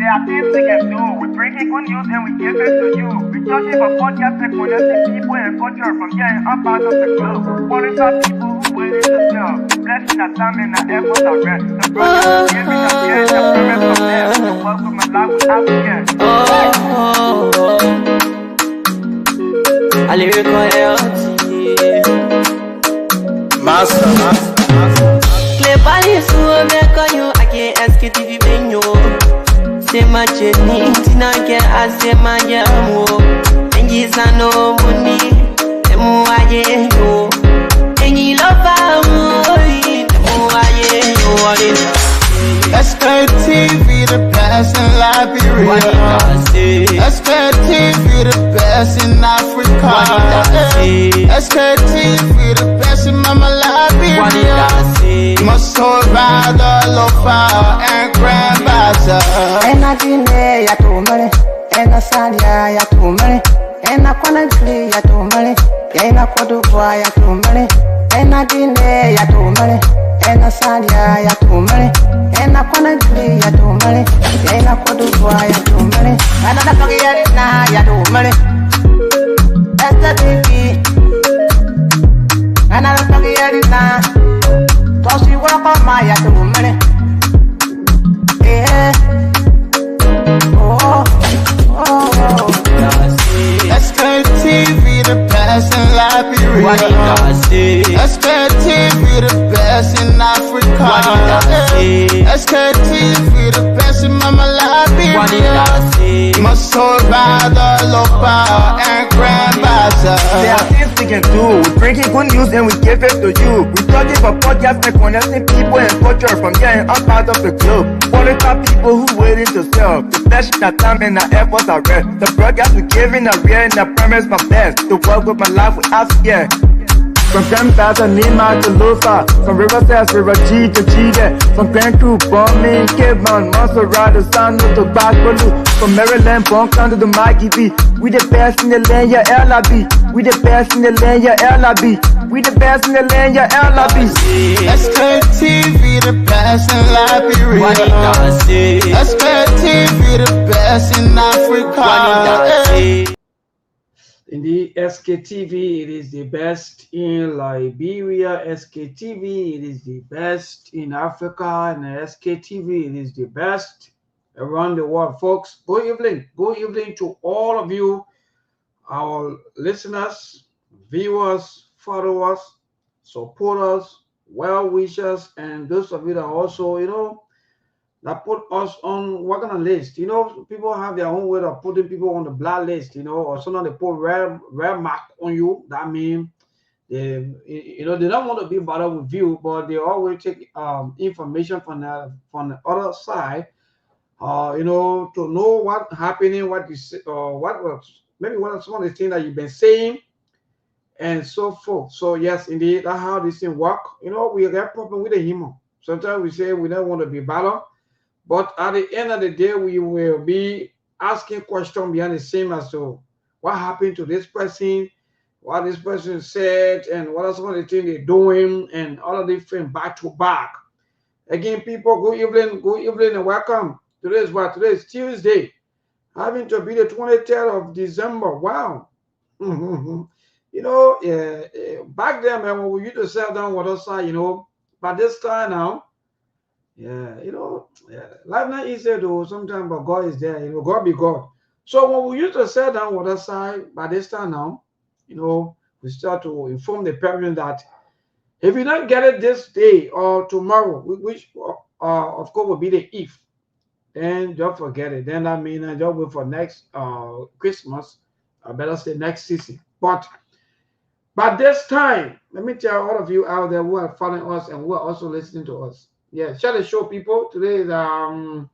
There are things we can do. We bring in good news and we give it to you. We touch it for podcast and connecting people and culture from here and up out of the globe. Qualified people who waiting to sell. Blessing that time and the efforts are rest. The brothers giving us here the promise of death. The welcome and life without fear. I lyrical Master. Clear Paris, who make you again Sktv venue. Say my journey, Tina can ask my yamu. And yes, I know money, the more I know. And you love me, the more I know. Sktv, the best in Liberia. Sktv, the best in Africa. Sktv, the best in Mama Liberia. Must hold by the lofa and grandbaza. And I didn't ya to money, and I said ya to money, and I couldn't play ya to money, and I could do ya to money, and I didn't ya to money, and I said ya to money, and I couldn't play ya to money, and I could do ya to money, and I don't get it now ya to money. That's the baby, and I don't get it now. Cause you walk on my ya to money. Yeah. Sktv, the best in Liberia. Sktv, the best in Africa. Sktv, the best in Mama Liberia. Must hold by the lofa and grandbaza. There are things we can do. We bring in good news and we give it to you. We touch it for podcast and connecting people and culture from here and up out of the globe. Qualified people who waiting to sell. The best that time and the efforts are rest. The broadcast we giving a real and the promise from best. The world with my life without fear. From Grandfather Nima to Lufa, from Riverside, River G to Chile, from Grand Crew, Bombing, Cape Mount, Montserrat, Sano to Backwalu, from Maryland, Bonk to the Mikey B. We the best in the land, yeah, LIB. We the best in the land, yeah, LIB. We the best in the land, yeah, LIB. Sktv, the best in Liberia. Sktv, the best in Africa. Indeed, Sktv, it is the best in Liberia. Sktv, it is the best in Africa. And Sktv, it is the best around the world. Folks, good evening to all of you, our listeners, viewers, followers, supporters, well-wishers, and those of you that also, that put us on what kind of list. People have their own way of putting people on the black list, or sometimes they put red mark on you. That means they don't want to be bothered with you, but they always take information from the other side, to know what's happening, what you say, or what are some of the things that you've been saying, and so forth. So yes, indeed, that's how this thing work. We get problem with the human. Sometimes we say we don't want to be bothered. But at the end of the day, we will be asking questions behind the same as to what happened to this person, what this person said, and what are some of the things they're doing, and all of these things back to back. Again, people, good evening, and welcome. Today is Tuesday, having to be the 23rd of December. Wow. Back then, man, when we used to sell down water side, by this time now, life not easy though sometimes, but God is there, God be God. So when we used to sell down water side, by this time now, we start to inform the parents that if you don't get it this day or tomorrow, which of course will be the if, then don't forget it. Then that means just wait for next Christmas, or better say next season. But by this time, let me tell all of you out there who are following us and who are also listening to us. Yeah, share the show, people. Today is the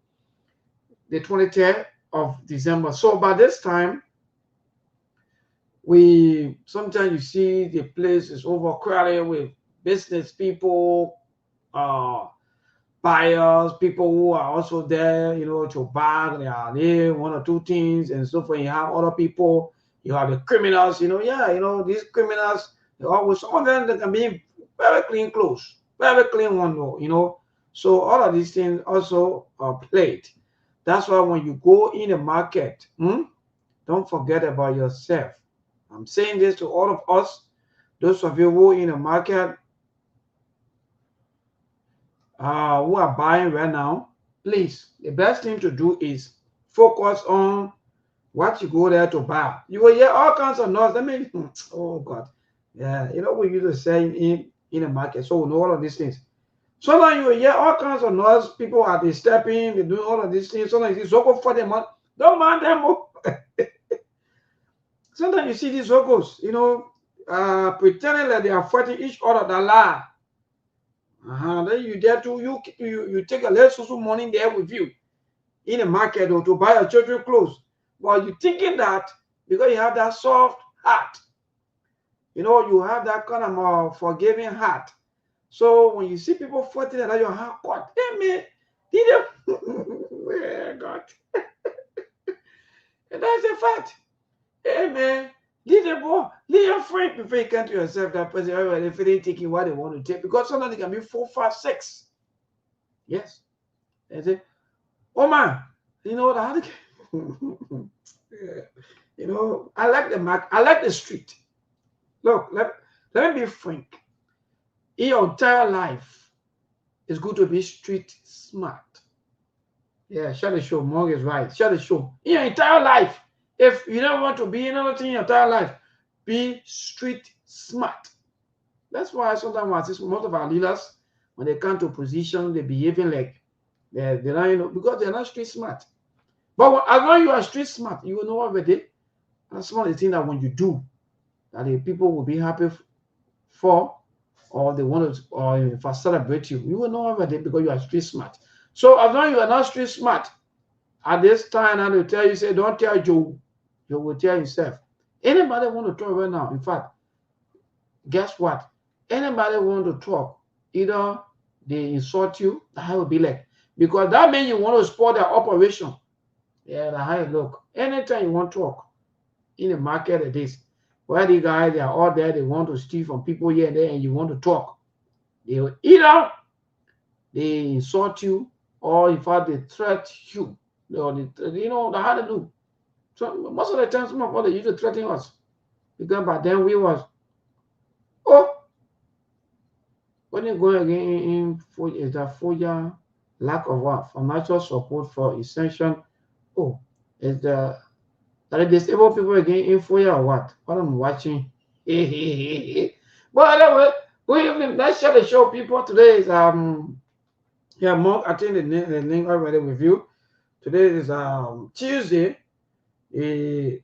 23rd of December. So by this time, sometimes you see the place is overcrowded with business people, buyers, people who are also there, to buy their one or two things and so forth. You have other people, you have the criminals, these criminals, some of them, they can be very clean clothes, very clean one though, So all of these things also are played. That's why when you go in the market, don't forget about yourself. I'm saying this to all of us, those of you who are in the market, who are buying right now. Please, the best thing to do is focus on what you go there to buy. You will hear all kinds of noise. Let me, oh God, yeah, you know we used to say in the market, so we know all of these things. Sometimes you will hear all kinds of noise. People are disturbing, they do all of these things. Sometimes you see Zogo for them, don't mind them. Sometimes you see these Zogos, you know, pretending that they are fighting each other that lie. Then you dare to you take a little money there with you in the market or to buy your children clothes. But you thinking that because you have that soft heart, you know, you have that kind of forgiving heart. So when you see people fighting that your heart, God, hey man, did yeah, God. And that's a fact. Hey man, leave your friend before you come to yourself that person. If they ain't taking what they want to take, because sometimes it can be 4, 5, 6. Yes. They say, oh man, you know what? You know, I like the market, I like the street. Look, let me be frank. In your entire life, it's good to be street smart. Yeah, shut the show. Morg is right. Shut the show. In your entire life, if you don't want to be another thing in your entire life, be street smart. That's why sometimes I see most of our leaders, when they come to position, they behaving like they're not, you know, because they're not street smart. But as long as you are street smart, you will know already. That's one of the things that when you do, that the people will be happy for, or they want to, or if I celebrate you, you will know already because you are street smart. So as long as you are not street smart, at this time, I will tell you, say, don't tell Joe. Joe will tell himself. Anybody want to talk right now? In fact, guess what? Anybody want to talk, either they insult you, that will be like, because that means you want to spoil their operation. Yeah, the high look. Anytime you want to talk in the market at this, where the guys they are all there, they want to steal from people here and there, and you want to talk. They will either they insult you, or in fact they threat you. Or they, you know how to do. So most of the time, some of us they used to threaten us because by then we was when you go again in for is that for your lack of what financial support for essential. Is the disabled people again in for you or what? What I'm watching. But anyway, good evening. Let's share the show, people. Today is yeah, Mark, I think the link already with you. Today is Tuesday, a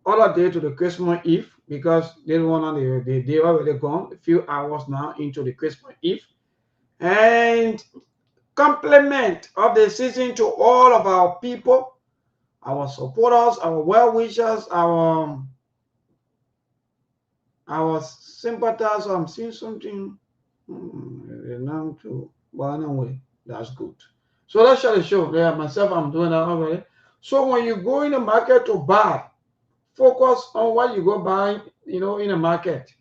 other day to the Christmas Eve, because they one on the day already gone, a few hours now into the Christmas Eve. And compliment of the season to all of our people, our supporters, our well-wishers, our sympathizers. I'm seeing something now to one away. That's good. So let's share the show. Yeah, myself, I'm doing that already. So when you go in the market to buy, focus on what you go buy, you know, in the market.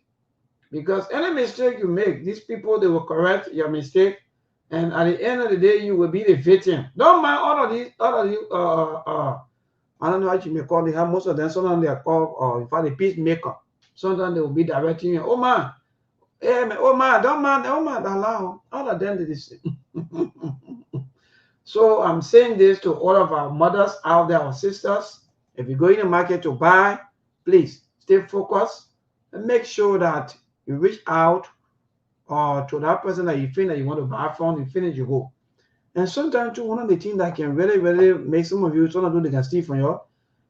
Because any mistake you make, these people, they will correct your mistake. And at the end of the day, you will be the victim. Don't mind all of these, I don't know what you may call it. Most of them, sometimes they are called, in fact, the peacemaker. Sometimes they will be directing you. Oh man, hey man, oh man, don't mind, oh man, allow. All of them did this. So I'm saying this to all of our mothers out there, our sisters. If you go in the market to buy, please stay focused and make sure that you reach out to that person that you think that you want to buy from. You finish, you go. And sometimes too, one of the things that can really, really make some of you, some of them, they can steal from you.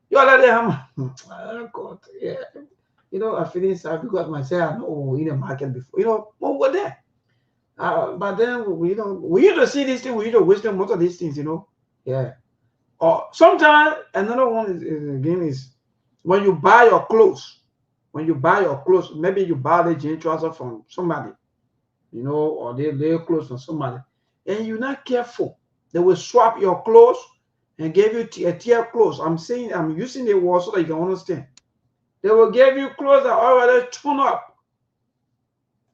You're like, oh God, yeah. You know, I feel sad because myself, I know in the market before. You know, what were there? But then we used to see these things, we used to waste most of these things, you know. Yeah. Or sometimes another one is when you buy your clothes. When you buy your clothes, maybe you buy the jean trouser from somebody, you know, or they clothes from somebody, and you're not careful. They will swap your clothes and give you a tier clothes. I'm using the word so that you can understand. They will give you clothes that are already torn up.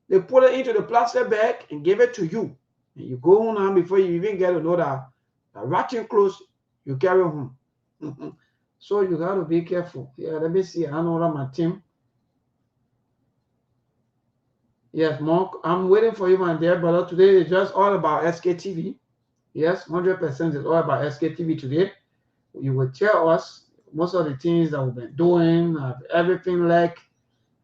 They put it into the plastic bag and give it to you. And you go on before you even get to know that Ratting clothes you carry home. So you got to be careful. Yeah, let me see. I know my team. Yes, Monk, I'm waiting for you, my dear brother. Today is just all about SKTV. Yes, 100% is all about SKTV today. You will tell us most of the things that we've been doing, everything like,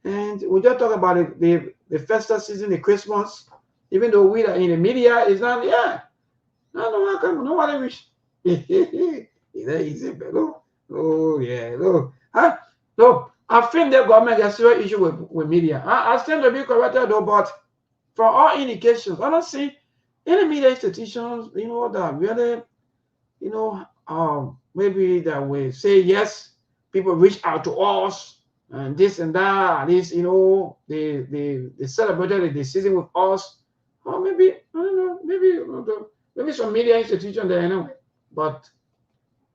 and we just talk about the festive season, the Christmas. Even though we are in the media, it's not, yeah. No, how come nobody wish? Is that easy, but oh, yeah, no. Huh? No, I think the government has serious issue with media. I stand to be corrected though, but from all indications, I don't see any media institutions, that really, maybe that we say yes, people reach out to us and this and that, at least, they celebrated the season with us. Or maybe, I don't know, maybe some media institution there anyway. But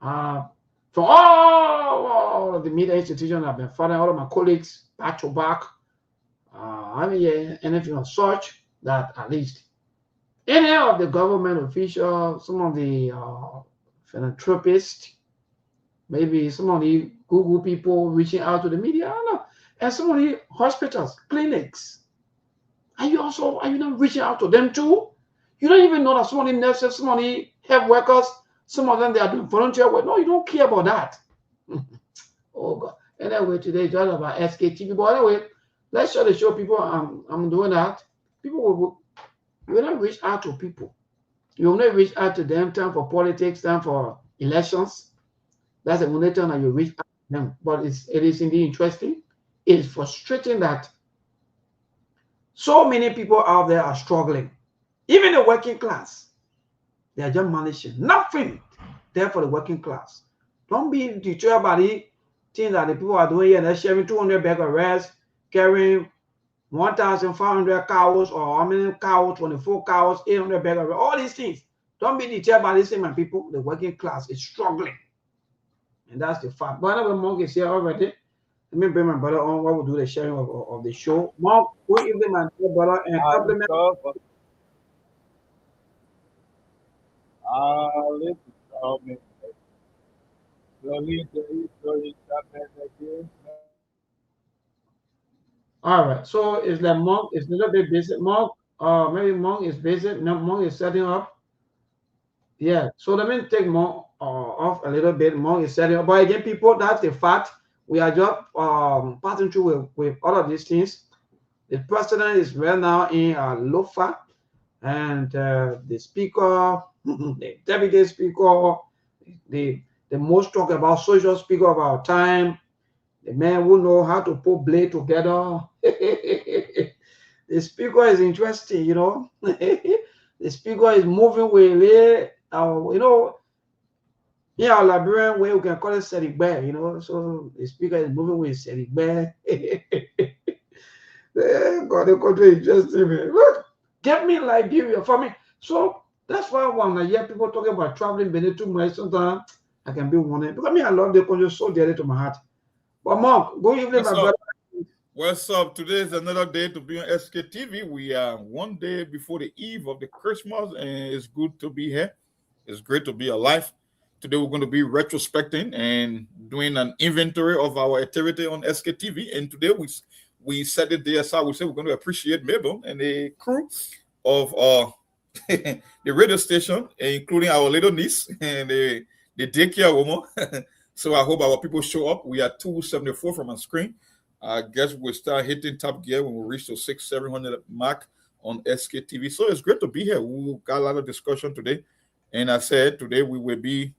for all of the media institutions I've been following, all of my colleagues back to back, I mean, yeah, anything of such that at least any of the government officials, some of the philanthropists, maybe some of the Google people reaching out to the media, I don't know, and some of the hospitals, clinics. Are you not reaching out to them too? You don't even know that some of the nurses, some of the health workers, some of them, they are doing volunteer work. No, you don't care about that. Oh God. Anyway, today is all about SKTV. But anyway, let's show people I'm doing that. People will not reach out to people. You will not reach out to them, time for politics, time for elections. That's the only time that you reach out to them. But it is indeed interesting. It is frustrating that so many people out there are struggling. Even the working class, they are just managing. Nothing there for the working class. Don't be deterred by the things that the people are doing here. They're sharing 200 bag of rice, carrying 1,500 cows, or how many cows, 24 cows, 800 bag of rice, all these things. Don't be deterred by this thing, my people. The working class is struggling. And that's the fact. But another Monk is here already. Let me bring my brother on while we do the sharing of the show. Monk, good evening, my dear brother, and compliment. All right, so it's like Monk is a little bit busy. Monk, maybe Monk is busy. No, Monk is setting up. Yeah, so let me take Monk off a little bit. Monk is setting up. But again, people, that's the fact. We are just passing through with all of these things. The president is right now in Lofa, and the speaker, the deputy speaker, the most talk about social speaker of our time, the man who know how to put blade together. The speaker is interesting, The speaker is moving with our Liberian way, we can call it Serigbe, So the speaker is moving with Serigbe. God, the country is interesting, man. Look, get me Liberia for me. So that's why when I hear people talking about traveling beneath too much, sometimes I can be wanted. Because I love the country so dearly to my heart. But Mark, good evening, my brother. What's up? Today is another day to be on SKTV. We are one day before the eve of the Christmas, and it's good to be here. It's great to be alive. Today we're going to be retrospecting and doing an inventory of our activity on SKTV. And today we set it there aside. We say we're going to appreciate Mabel and the crew of the radio station, including our little niece and the daycare woman. So I hope our people show up. We are 274 from our screen. I guess we'll start hitting top gear when we reach the 600-700 mark on SKTV. So it's great to be here. We got a lot of discussion today. And I said today we will be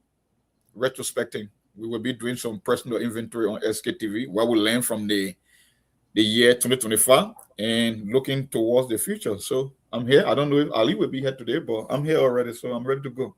retrospecting. We will be doing some personal inventory on SKTV, what we learned from the year 2025 and looking towards the future. So I'm here. I don't know if Ali will be here today, but I'm here already, so I'm ready to go.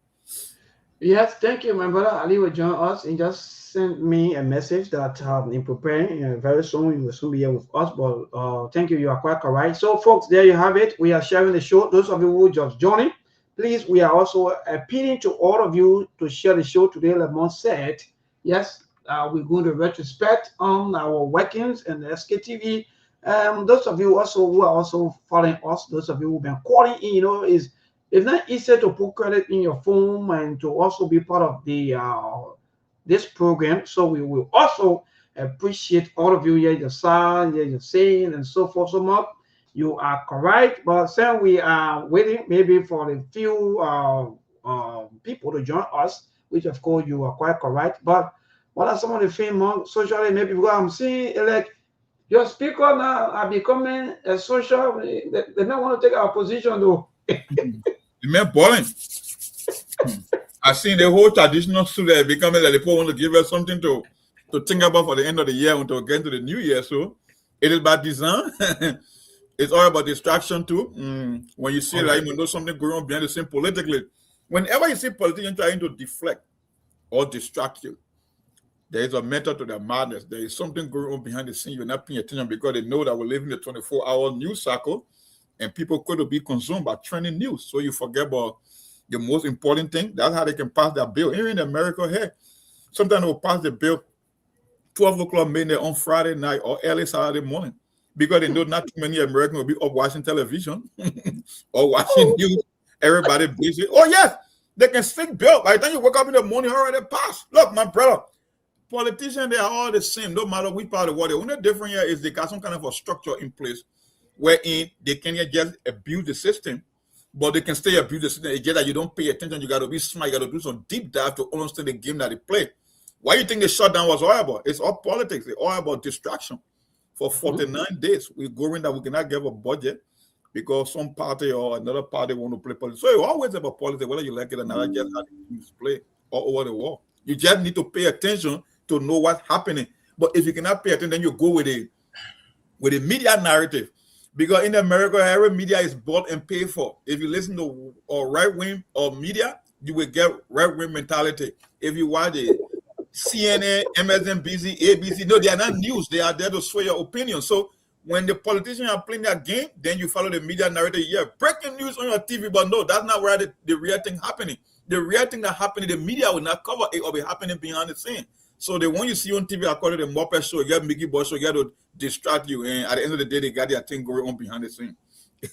Yes, thank you. My brother Ali will join us and just send me a message that in preparing very soon you will soon be here with us. But thank you. You are quite correct. So, folks, there you have it. We are sharing the show. Those of you who just joining, please, we are also appealing to all of you to share the show today. Like Mon said, yes, we're going to retrospect on our workings and the SKTV. Those of you also who are also following us, those of you who've been calling in, it's not easy to put credit in your phone and to also be part of the this program. So we will also appreciate all of you here, your son, your saying, and so forth. So much. You are correct, but then we are waiting maybe for a few people to join us, which of course you are quite correct. But what are some of the things more socially? Maybe because I'm seeing like your speaker now are becoming a social. They don't want to take our position though. The man boring. I seen the whole traditional student becoming that the people want to give us something to think about for the end of the year until we get into the new year. So it is by design. It's all about distraction too. When you see like you know something going on behind the scene politically, whenever you see politicians trying to deflect or distract you, there is a method to their madness. There is something going on behind the scene. You're not paying attention because they know that we're living the 24-hour news cycle, and people could be consumed by trending news. So you forget about the most important thing. That's how they can pass that bill. Here in America, here, sometimes they will pass the bill 12 o'clock midnight on Friday night or early Saturday morning, because they know not too many Americans will be up watching television or watching news. Everybody busy. Oh, yes, they can stick bill. By the time you wake up in the morning, already passed. Look, my brother, politicians, they are all the same, no matter which part of the world. The only difference here is they got some kind of a structure in place wherein they can just abuse the system, but they can still abuse the system. It's just that you don't pay attention. You got to be smart. You got to do some deep dive to understand the game that they play. Why do you think the shutdown was all about? It's all politics. It's all about distraction. For 49 days, we're going that we cannot give a budget because some party or another party want to play politics. So it's always about politics, whether you like it or not. Just how the teams play all over the world. You just need to pay attention to know what's happening. But if you cannot pay attention, then you go with a media narrative. Because in America, every media is bought and paid for. If you listen to right-wing or media, you will get right-wing mentality. If you watch it, CNN, MSNBC, ABC, no, they are not news. They are there to sway your opinion. So when the politicians are playing that game, then you follow the media narrative. Yeah, breaking news on your TV, but no, that's not where the real thing happening. The real thing that happening, the media will not cover it or be happening behind the scene. So the one you see on TV, according to the Muppet Show, you got Mickey Mouse Show, you got to distract you. And at the end of the day, they got their thing going on behind the scene.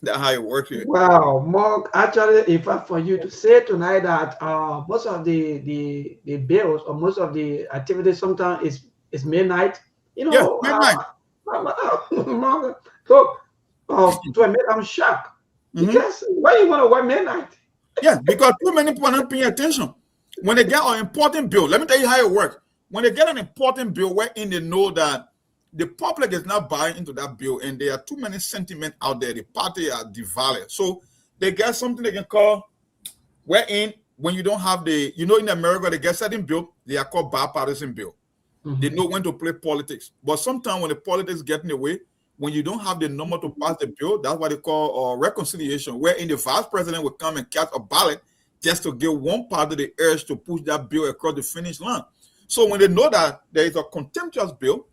That's how it works here. Wow, Mark, actually, in fact, for you to say tonight that most of the bills or most of the activities sometimes is midnight. You know, midnight. So to admit, I'm shocked. Because why you want to work midnight? Yeah, because too many people are not paying attention. When they get an important bill, let me tell you how it works. When they get an important bill wherein they know that the public is not buying into that bill and there are too many sentiments out there, the party are devalued. So they get something they can call, wherein when you don't have the, you know, in America, they get certain bill, they are called bipartisan bill. They know when to play politics. But sometimes when the politics get in the way, when you don't have the number to pass the bill, that's what they call reconciliation, wherein the vice president will come and cast a ballot just to give one party the urge to push that bill across the finish line. So when they know that there is a contemptuous bill,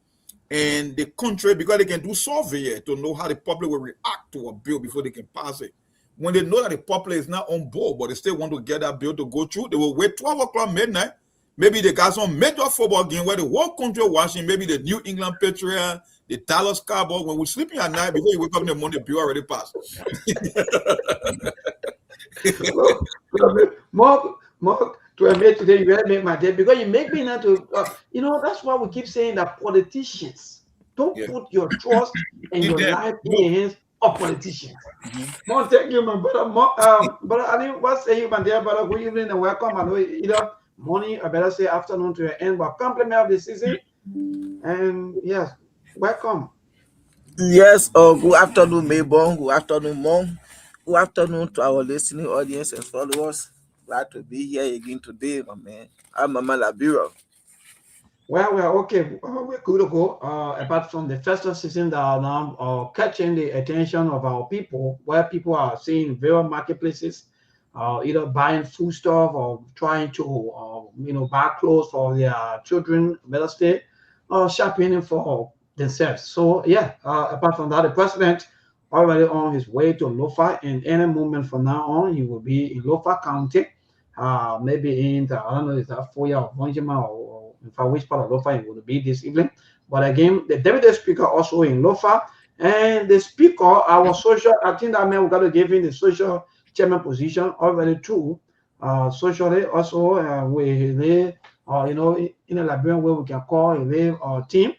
and the country, because they can do survey to know how the public will react to a bill before they can pass it. When they know that the public is not on board, but they still want to get that bill to go through, they will wait 12 o'clock midnight. Maybe they got some major football game where the whole country watching, maybe the New England Patriots, the Dallas Cowboys. When we're sleeping at night, before you wake up in the morning, the bill already passed. Mark, to admit today, you really make my day because you make me not to, you know, that's why we keep saying that politicians don't put your trust and your life in the hands of politicians. More, thank you, my brother. Brother, I mean, what say you, my dear brother? Good evening and welcome. I know either morning or better say afternoon to your end, but compliment of the season. And yes, welcome. Yes, good afternoon, Maybon. Good afternoon, Mom. Good afternoon to our listening audience and followers. Glad to be here again today, my man. I'm Mama Labira. Well, okay. We're good to go. Apart from the festive season that are now catching the attention of our people, where people are seeing various marketplaces, either buying food stuff or trying to, buy clothes for their children, better stay, or shopping for themselves. So, yeah, apart from that, the president already on his way to Lofa. In any moment from now on, he will be in Lofa County. Maybe in the, I don't know, is that Foya or Bonjima or in fact which part of Lofa it will be this evening. But again, the deputy speaker also in Lofa, and the speaker, our social, I think that man we got to give him the social chairman position already too. Socially also we live, in a Liberian way we can call a live team.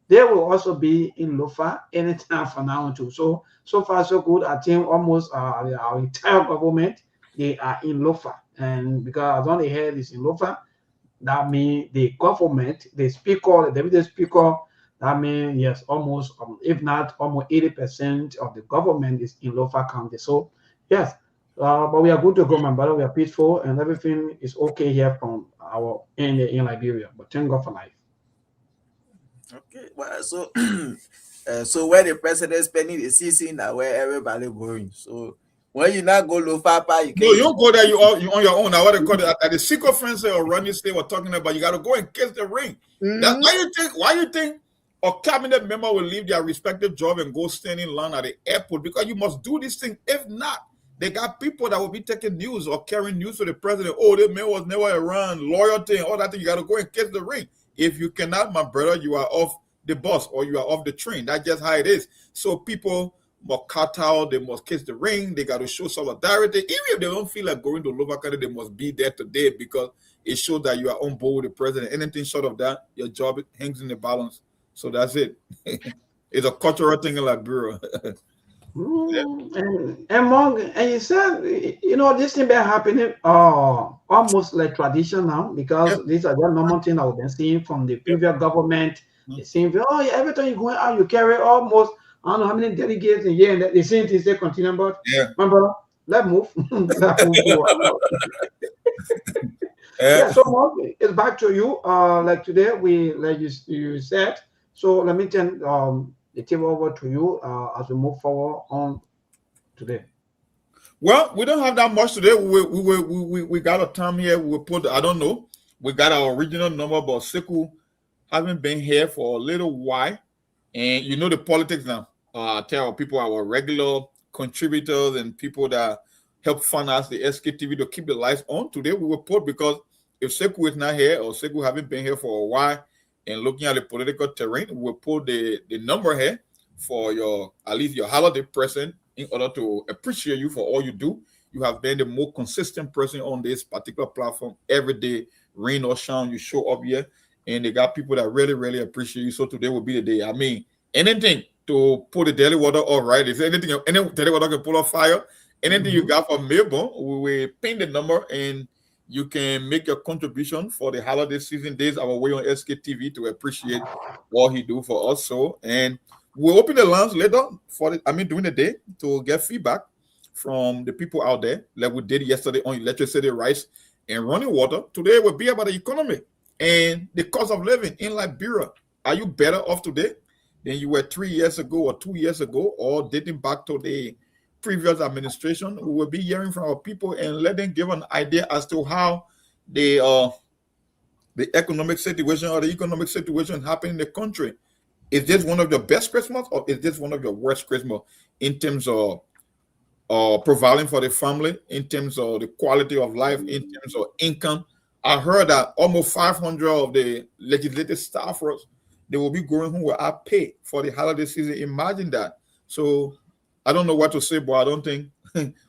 They will also be in Lofa anytime from now too. So far so good. I think almost our entire government they are in Lofa, and because as long the head is in Lofa, that means the government, the speaker, the deputy speaker, that means yes, almost if not almost 80% of the government is in Lofa County. So yes, but we are good to go, my brother. We are peaceful and everything is okay here from our in Liberia. But thank God for life. Okay, well, so so where the president spending the season now, where everybody going. So when you not go low papa, you No, you don't go there. You on your own. Now what they call it at the secret friends or Ronnie State were talking about. You got to go and kiss the ring. That why you think a cabinet member will leave their respective job and go stand in line at the airport? Because you must do this thing. If not, they got people that will be taking news or carrying news to the president. Oh, the man was never around, loyalty, all that thing. You got to go and kiss the ring. If you cannot, my brother, you are off the bus or you are off the train. That's just how it is. So people must cut out, they must kiss the ring, they got to show solidarity. Even if they don't feel like going to Lower County, they must be there today because it shows that you are on board with the president. Anything short of that, your job hangs in the balance. So that's it. It's a cultural thing in Liberia. And you said, this thing been happening almost like tradition now because these are the normal things I've been seeing from the previous government. They seem, every time you go out, you carry almost, I don't know how many delegates a year, and the same thing they continue. But my brother, let's move. Let's move forward. So Mark, it's back to you. Like today, like you said. So let me turn the table over to you as we move forward on today. Well, we don't have that much today. We got a time here. We put, I don't know, we got our original number, but Sekou haven't been here for a little while. And you know the politics now. Tell people, our regular contributors and people that help fund us, the Sktv, to keep the lights on. Today we will put, because if Sekou is not here or Sekou haven't been here for a while, and looking at the political terrain, we'll put the number here for your, at least your holiday present, in order to appreciate you for all you do. You have been the more consistent person on this particular platform every day, rain or shine, you show up here, and they got people that really, really appreciate you. So today will be the day. I mean, anything to put the daily water all right. If anything, any daily water can pull off fire, anything you got from Melbourne, we will pin the number and you can make your contribution for the holiday season days our way on Sktv to appreciate what he do for us. So, and we'll open the lines later during the day to get feedback from the people out there, like we did yesterday on electricity, rice, and running water. Today will be about the economy and the cost of living in Liberia. Are you better off today than you were 3 years ago or 2 years ago, or dating back to the previous administration? We will be hearing from our people and let them give an idea as to how the economic situation or the economic situation happened in the country. Is this one of your best Christmas, or is this one of your worst Christmas in terms of providing for the family, in terms of the quality of life, in terms of income? I heard that almost 500 of the legislative staffers, they will be going home without pay for the holiday season. Imagine that. So I don't know what to say, but I don't think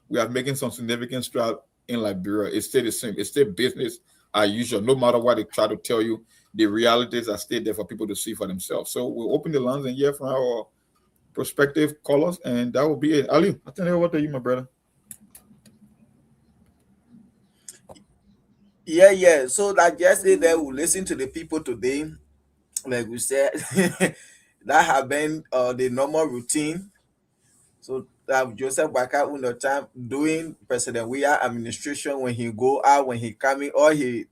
we are making some significant strides in Liberia. It's still the same. It's still business as usual. No matter what they try to tell you, the realities are still there for people to see for themselves. So we'll open the lines and hear from our prospective callers, and that will be it. Ali, I turn it over to you, my brother. Yeah. So like yesterday, we listen to the people today, like we said, that have been the normal routine. So that Joseph Baka on the time doing President Weah administration, when he go out, when he coming, all he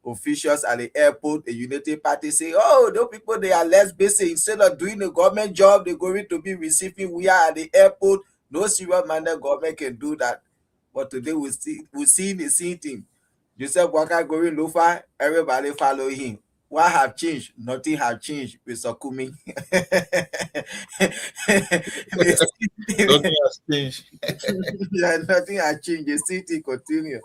officials at the airport, the Unity Party say, oh, those people, they are less busy. Instead of doing the government job, they're going to be receiving Weah at the airport. No serious-minded government can do that. But today we see the same thing. Joseph Baka going Lofa, everybody follow him. What have changed? Nothing have changed with Sokumi. Nothing has changed. Nothing has changed. The city continue.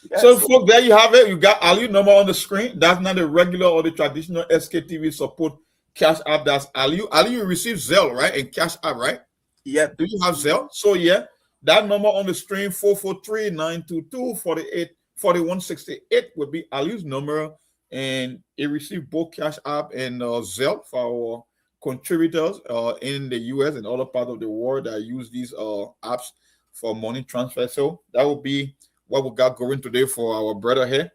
Yes. So, folks, there you have it. You got Ali number on the screen. That's not the regular or the traditional Sktv support cash app. That's Ali. Ali, you receive Zelle, right? And cash app, right? Yeah. Do you have Zelle? So, yeah, That number on the screen, 443-922-4168, would be Ali's number, and it received both Cash App and Zelle for our contributors in the US and other parts of the world that use these apps for money transfer. So that will be what we got going today for our brother here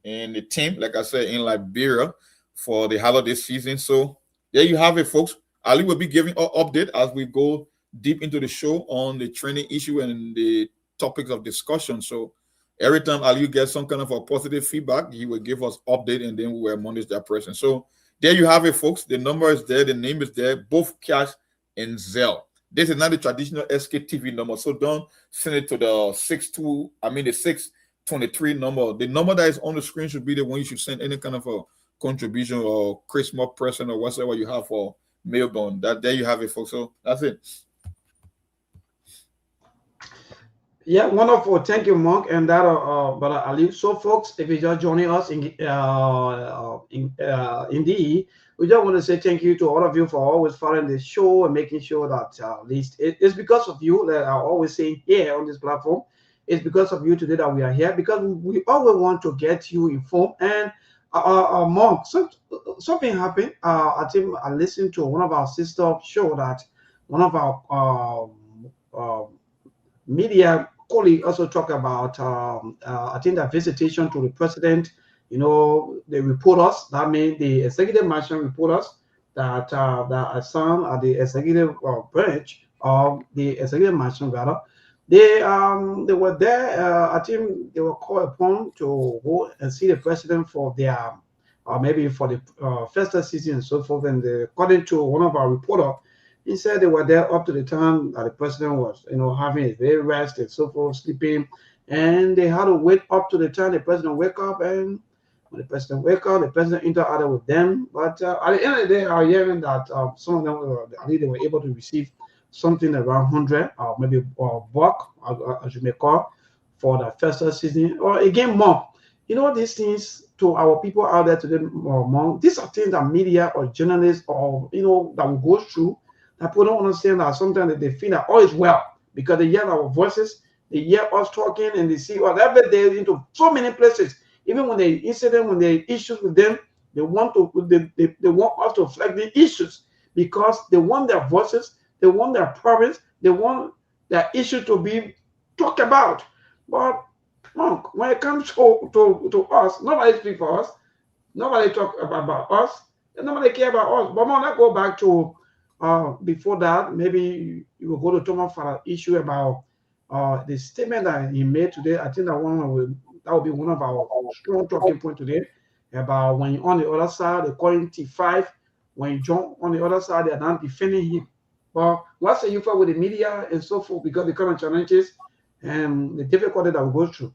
and the team, like I said, in Liberia for the holiday season. So there you have it, folks. Ali will be giving an update as we go deep into the show on the training issue and the topics of discussion. So every time Ali gets some kind of a positive feedback, he will give us update, and then we will manage that person. So there you have it, folks. The number is there, the name is there, both Cash and Zelle. This is not the traditional Sktv number, so don't send it to the 623 number. The number that is on the screen should be the one you should send any kind of a contribution or Christmas present or whatever you have for mailbound. There you have it, folks. So that's it. Yeah, wonderful. Thank you, Monk, and that Brother Ali. So, folks, if you're just joining us indeed, we just want to say thank you to all of you for always following the show and making sure that at least it's because of you that I always say here on this platform. It's because of you today that we are here, because we always want to get you informed. And Monk, something happened. I think I listened to one of our sister show that one of our media colleague also talk about I think that visitation to the president. You know, they report us. That means the executive mansion report us that that are some at the executive branch of the executive mansion rather. They were there. I think they were called upon to go and see the president for their maybe for the festive season and so forth. And according to one of our reporters, he said they were there up to the time that the president was, having a very rest and so forth, sleeping, and they had to wait up to the time the president wake up. And when the president wake up, the president interacted with them. But at the end of the day, I'm hearing that some of them, I think they were able to receive something around 100, or maybe buck, as you may call, for the festive season, or again more. These things to our people out there today, more. These are things that media or journalists or that will go through. That people don't understand that sometimes they feel that all is well because they hear our voices, they hear us talking, and they see us every day into so many places. Even when they incident, when they issues with them, they want us to flag the issues because they want their voices, they want their problems, they want their issue to be talked about. But when it comes to us, nobody speaks for us, nobody talk about us, and nobody care about us. But let's go back to before that. Maybe you will go to Thomas for an issue about the statement that he made today. I think that will be one of our strong talking point today about when you're on the other side, they call him T5. When you jump on the other side, they're not defending him. But what's the issue with the media and so forth because the current challenges and the difficulty that we go through?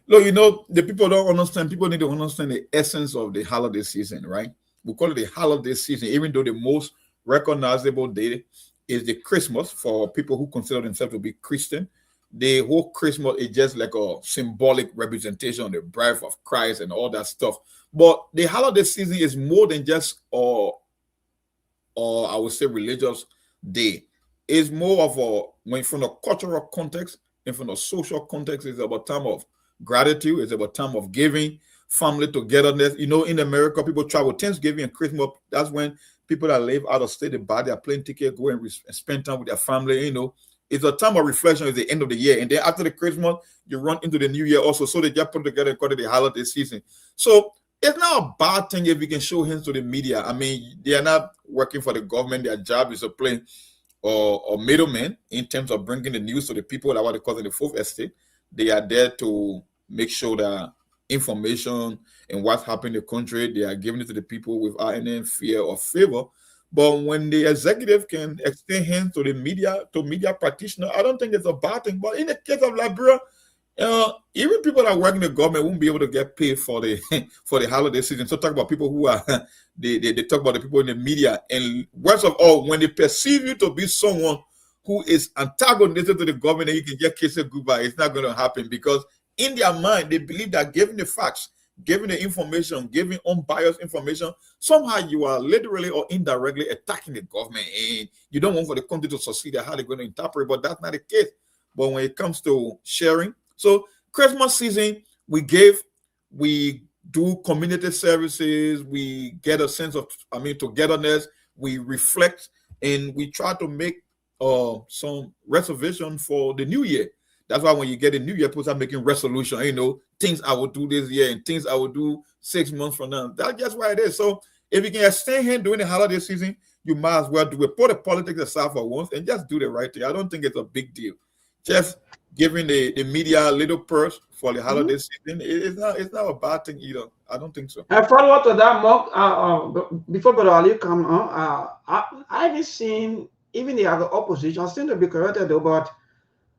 Look, the people don't understand. People need to understand the essence of the holiday season, right? We call it the holiday season, even though the most recognizable day is the Christmas for people who consider themselves to be Christian. The whole Christmas is just like a symbolic representation of the birth of Christ and all that stuff. But the holiday season is more than just I would say religious day. It's more of from a cultural context and from a social context, it's about time of gratitude, it's about time of giving, family togetherness. In America, people travel Thanksgiving and Christmas. That's when people that live out of state, they buy their plane ticket, go and spend time with their family. It's a time of reflection at the end of the year. And then after the Christmas, you run into the new year also. So they get put together and call it the holiday season. So it's not a bad thing if you can show hands to the media. I mean, they are not working for the government. Their job is to play or middleman in terms of bringing the news to the people that what they call in the fourth estate. They are there to make sure that information and what's happening in the country, they are giving it to the people without any fear or favor. But when the executive can extend hands to the media practitioners, I don't think it's a bad thing. But in the case of Liberia, even people that work in the government won't be able to get paid for the holiday season. So talk about people who are they talk about the people in the media, and worst of all, when they perceive you to be someone who is antagonistic to the government and you can just kiss it goodbye, it's not going to happen because in their mind they believe that giving the facts, giving the information, giving unbiased information, somehow you are literally or indirectly attacking the government, and you don't want for the country to succeed at how they're going to interpret. But that's not the case. But when it comes to sharing, so Christmas season, we do community services, we get a sense of, togetherness, we reflect, and we try to make some reservation for the new year. That's why when you get a new year, people start making resolution, things I will do this year and things I will do 6 months from now. That's just why it is. So if you can stay here during the holiday season, you might as well do it. Put the politics aside for once and just do the right thing. I don't think it's a big deal. Just giving the media a little purse for the holiday season, it's not a bad thing either. I don't think so. And follow up to that, Mark, before Brother Ali come on, I haven't seen, even the other opposition, I seem to be corrected though, but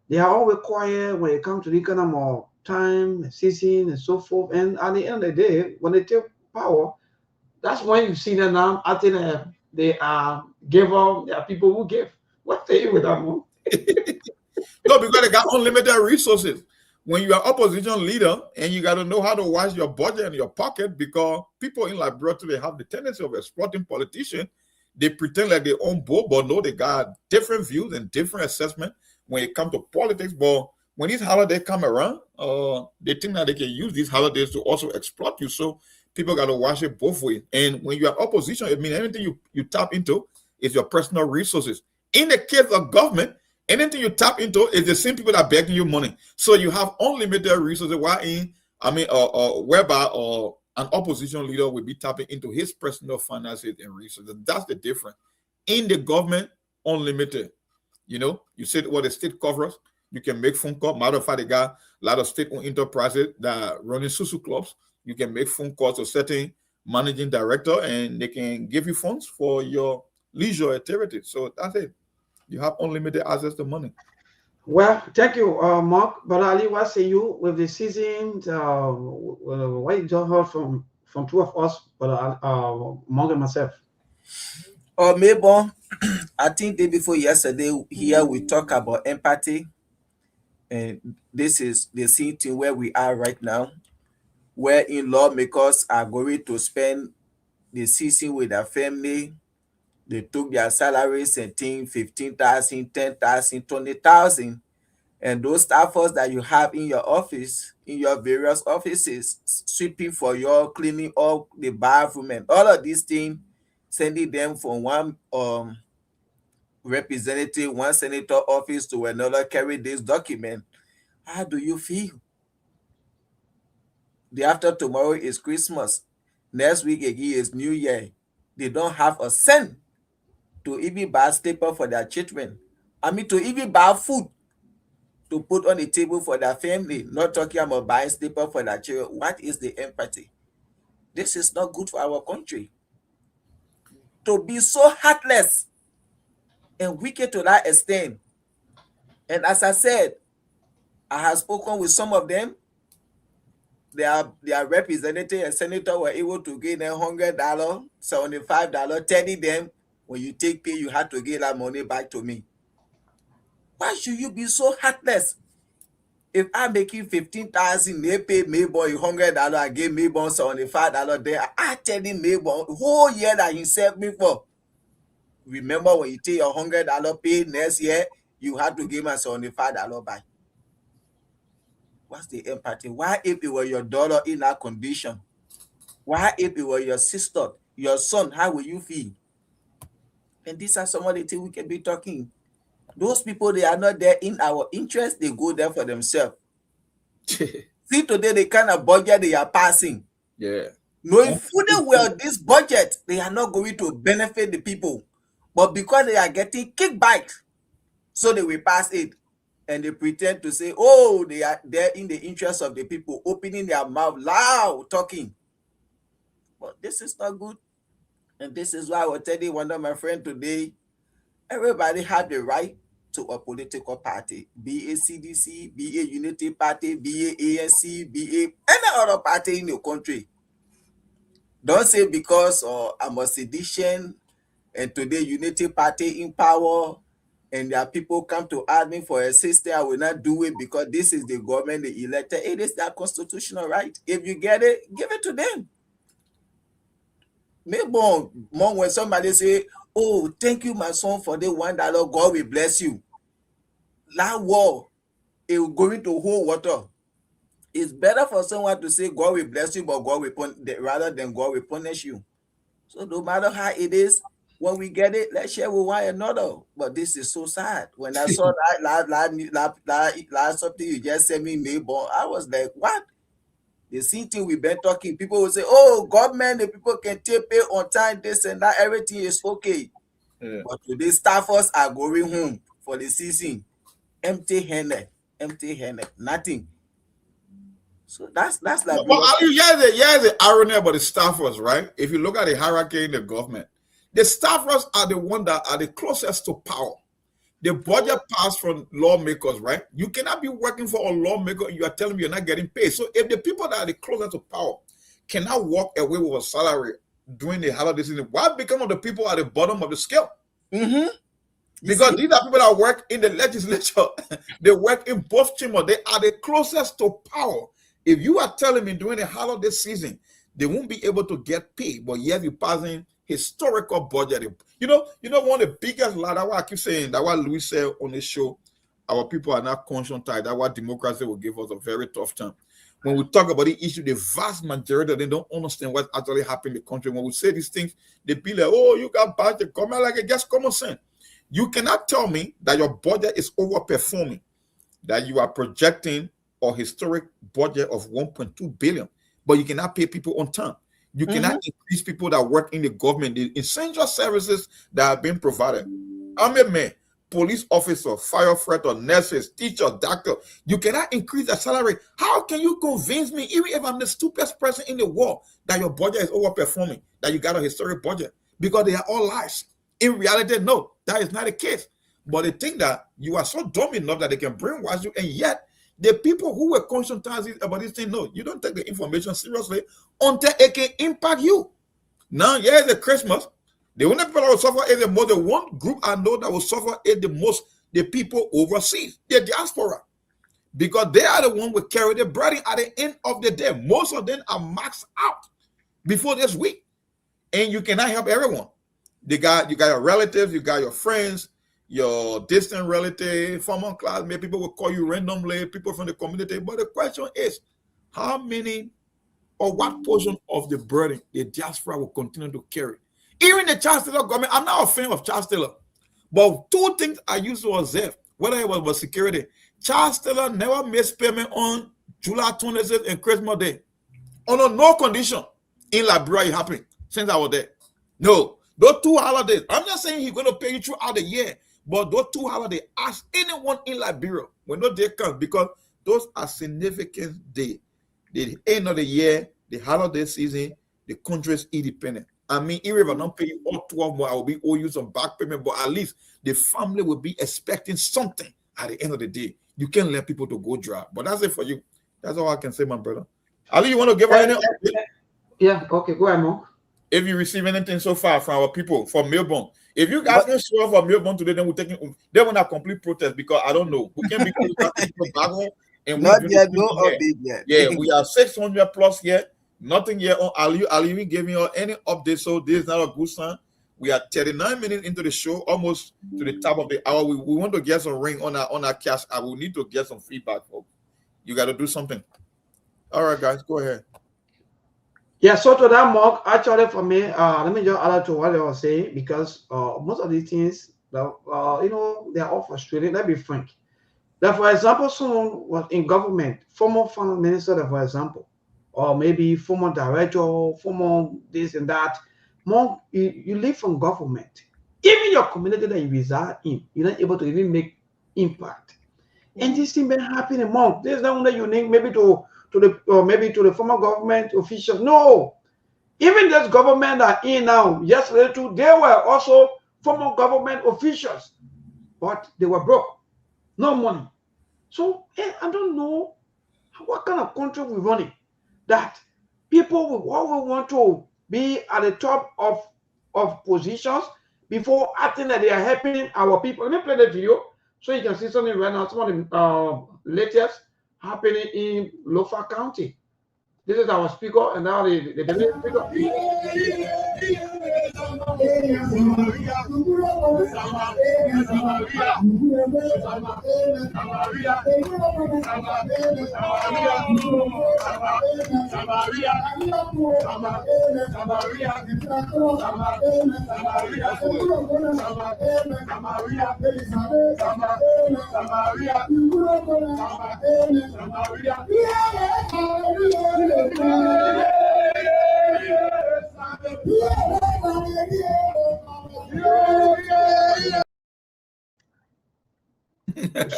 they are always quiet when it comes to the kind of more time, season, and so forth. And at the end of the day, when they take power, that's when you see them now. I think they are giver, they are people who give. What say you with that, Mark? No, because they got unlimited resources. When you are opposition leader and you got to know how to watch your budget and your pocket, because people in Liberia today have the tendency of exploiting politicians. They pretend like they own both, but no, they got different views and different assessment when it comes to politics. But when these holidays come around, they think that they can use these holidays to also exploit you. So people got to watch it both ways. And when you are opposition, it means anything you tap into is your personal resources. In the case of government, anything you tap into is the same people that are begging you money. So you have unlimited resources. Whereby an opposition leader will be tapping into his personal finances and resources. That's the difference. In the government, unlimited. You said what the state covers. You can make phone calls. Matter of fact, they got a lot of state-owned enterprises that are running susu clubs. You can make phone calls to certain managing director, and they can give you funds for your leisure activity. So that's it. You have unlimited access to money. Well, thank you, Mark. But Ali, what say you with the season? What you just heard from two of us, but Mark and myself. Mabon, I think day before yesterday here we talk about empathy, and this is the same thing where we are right now, wherein lawmakers are going to spend the season with their family. They took their salaries and think 15,000, 10,000, 20,000. And those staffers that you have in your office, in your various offices, sweeping for your cleaning up the bathroom and all of these things, sending them from one representative, one senator office to another, carry this document. How do you feel? The after tomorrow is Christmas. Next week again is New Year. They don't have a cent to even buy staple for their children. To even buy food to put on the table for their family, not talking about buying staple for their children. What is the empathy? This is not good for our country. To be so heartless and wicked to that extent. And as I said, I have spoken with some of them. Their representative and senator were able to give them $100, $75, telling them, when you take pay, you have to give that money back to me. Why should you be so heartless? If I'm making 15,000, they pay Maybon $100, I give Maybon $75 there. I tell him Maybon the whole year that he served me for. Remember, when you take your $100 pay next year, you have to give me $75 back. What's the empathy? Why, if it were your daughter in that condition? Why, if it were your sister, your son, how will you feel? And these are some of the things we can be talking. Those people, they are not there in our interest. They go there for themselves. See today the kind of budget they are passing. Yeah. Knowing fully well this budget, they are not going to benefit the people. But because they are getting kickbacks, so they will pass it. And they pretend to say, oh, they are there in the interest of the people, opening their mouth loud, talking. But this is not good. And this is why I was telling one of my friends today, everybody have the right to a political party, be a CDC, be a Unity Party, be a ANC, be a any other party in the country. Don't say because I'm a sedition and today Unity Party in power and their people come to ask me for a sister, I will not do it because this is the government they elected. It is their constitutional right. If you get it, give it to them. Maybe when somebody say, oh, thank you, my son, for the $1, God will bless you. That war, it will go into whole water. It's better for someone to say God will bless you, but God will rather than God will punish you. So no matter how it is, when we get it, let's share with one another. But this is so sad. When I saw that something you just sent me, Maybon, I was like, what? The same thing we've been talking. People will say, oh, government, the people can take pay on time, this and that, everything is okay. Yeah. But today, staffers are going home for the season. Empty-handed, nothing. So that's like. But here's the irony about the staffers, right? If you look at the hierarchy in the government, the staffers are the ones that are the closest to power. The budget passed from lawmakers, right? You cannot be working for a lawmaker and you are telling me you're not getting paid. So if the people that are the closest to power cannot walk away with a salary during the holiday season, what become of the people at the bottom of the scale? Mm-hmm. Because these are people that work in the legislature. They work in both chambers. They are the closest to power. If you are telling me during the holiday season, they won't be able to get paid, but yet you're passing historical budget. You know, one of the biggest lies, that's why I keep saying, that what Louis said on the show, our people are not conscientious, that what democracy will give us a very tough time. When we talk about the issue, the vast majority of them don't understand what's actually happening in the country. When we say these things, they be like, oh, you got budget, come out like it gets common sense. You cannot tell me that your budget is overperforming, that you are projecting a historic budget of 1.2 billion, but you cannot pay people on time. You cannot increase people that work in the government, the essential services that are being provided. I'm a man, police officer, firefighter, nurses, teacher, doctor. You cannot increase their salary. How can you convince me, even if I'm the stupidest person in the world, that your budget is overperforming, that you got a historic budget? Because they are all lies. In reality, no, that is not the case. But they think that you are so dumb enough that they can brainwash you, and yet the people who were conscientizing about this thing, no, you don't take the information seriously until it can impact you. Now, yeah, the Christmas, the only people that will suffer is the most. The one group I know that will suffer is the most, the people overseas, the diaspora, because they are the one who carry the burden at the end of the day. Most of them are maxed out before this week, and you cannot help everyone. You got your relatives, you got your friends, your distant relative, former classmate, people will call you randomly, people from the community. But the question is, how many or what portion of the burden the diaspora will continue to carry? Even the Chancellor government, I'm not a fan of Chancellor, but two things I used to observe, whether it was about security. Chancellor never missed payment on July 26th and Christmas Day. Under no condition in Liberia it happened since I was there. No, those two holidays, I'm not saying he's going to pay you throughout the year, but those two holidays, ask anyone in Liberia when no day comes, because those are significant days. The end of the year, the holiday season, the country is independent. I mean, even if I don't pay you all 12 more, I will be owe you some back payment, but at least the family will be expecting something at the end of the day. You can't let people to go dry. But that's it for you. That's all I can say, my brother. Ali, you want to give her any update? Yeah, okay, go ahead, Monk. If you receive anything so far from our people from Melbourne, if you guys can show up for Melbourne today, then we're taking. They will not complete protest because I don't know. We can't be back home and not yet, no update yet. Yeah, we are 600 plus here. Nothing yet on Ali. We gave me any update, so this is not a good sign. We are 39 minutes into the show, almost to the top of the hour. We want to get some ring on our cash. I will need to get some feedback, folks. You got to do something. All right, guys, go ahead. Yeah, so to that, Mark, actually for me, let me just add to what I was saying, because most of these things, they are all frustrating. Let's be frank. That, for example, someone was in government, former finance minister, for example, or maybe former director, former this and that. Monk, you live from government. Even your community that you reside in, you're not able to even make impact. And this thing been happening, Monk. There's no one that you need maybe to the former government officials. No, even this government that are in now, yesterday too, they were also former government officials, but they were broke, no money. So I don't know what kind of country we're running, that people will always want to be at the top of positions before acting that they are helping our people. Let me play the video so you can see something right now. Some of the latest happening in Lofa County. This is our speaker, and now the speaker.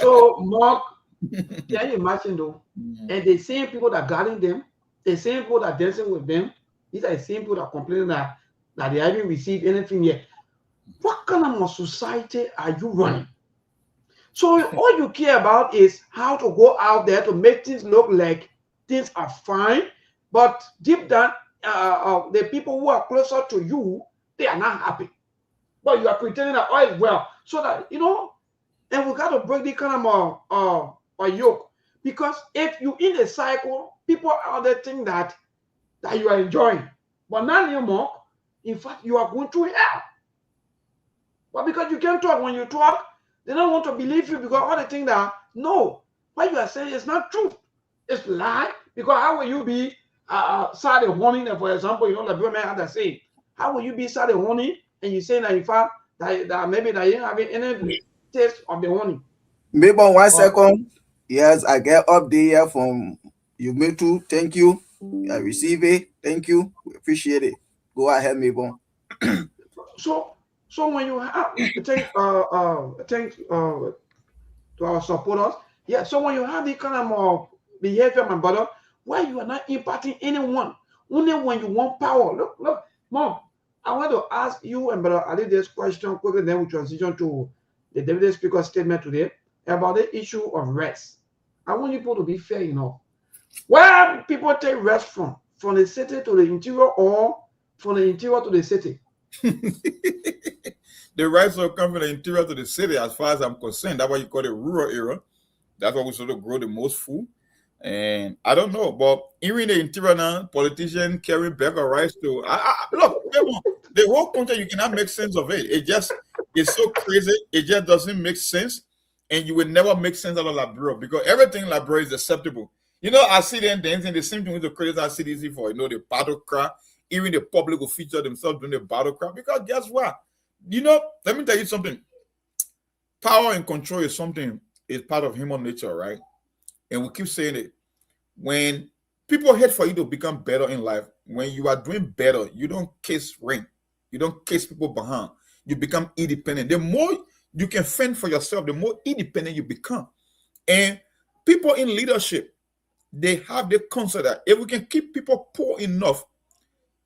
So, Mark, can you imagine though? And the same people that guarding them, the same people that dancing with them, these are the same people that complaining that they haven't received anything yet. What kind of a society are you running? So all you care about is how to go out there to make things look like things are fine, but deep down, the people who are closer to you, they are not happy. But you are pretending that all is well, so that and we got to break the kind of a yoke, because if you in a cycle, people out there think that you are enjoying, but not anymore. In fact, you are going through hell. But because you can't talk, when you talk, they don't want to believe you, because all they think that no, what you are saying is not true. It's lie. Because how will you be Saturday morning, for example, the people may have to say, how will you be Saturday morning and you say that in fact that maybe that you ain't having any taste of the honey? Maybe 1 second. Yes, I get update here from you, me too. Thank you. I receive it. Thank you. We appreciate it. Go ahead, Mabel. So when you have thanks to our supporters, yeah. So when you have this kind of behavior, my brother, where you are not impacting anyone, only when you want power. Look, Mom, I want to ask you and brother Ali this question quickly, then we transition to the deputy speaker statement today about the issue of rest. I want people to be fair enough. Where people take rest from the city to the interior, or from the interior to the city? The rights will come from the interior to the city, as far as I'm concerned. That's why you call it rural area. That's why we sort of grow the most food. And I don't know, but even in the interior now, politicians carry bag of rice to look, the whole country, you cannot make sense of it. It's so crazy, it just doesn't make sense. And you will never make sense out of Liberia, because everything in Liberia is acceptable. I see them dancing the same thing with the credits I see this for, the battle cry. Even the public will feature themselves doing the battle cry, because guess what? Let me tell you something. Power and control is part of human nature, right? And we keep saying it. When people hate for you to become better in life, when you are doing better, you don't kiss ring. You don't kiss people behind. You become independent. The more you can fend for yourself, the more independent you become. And people in leadership, they have the concept that if we can keep people poor enough,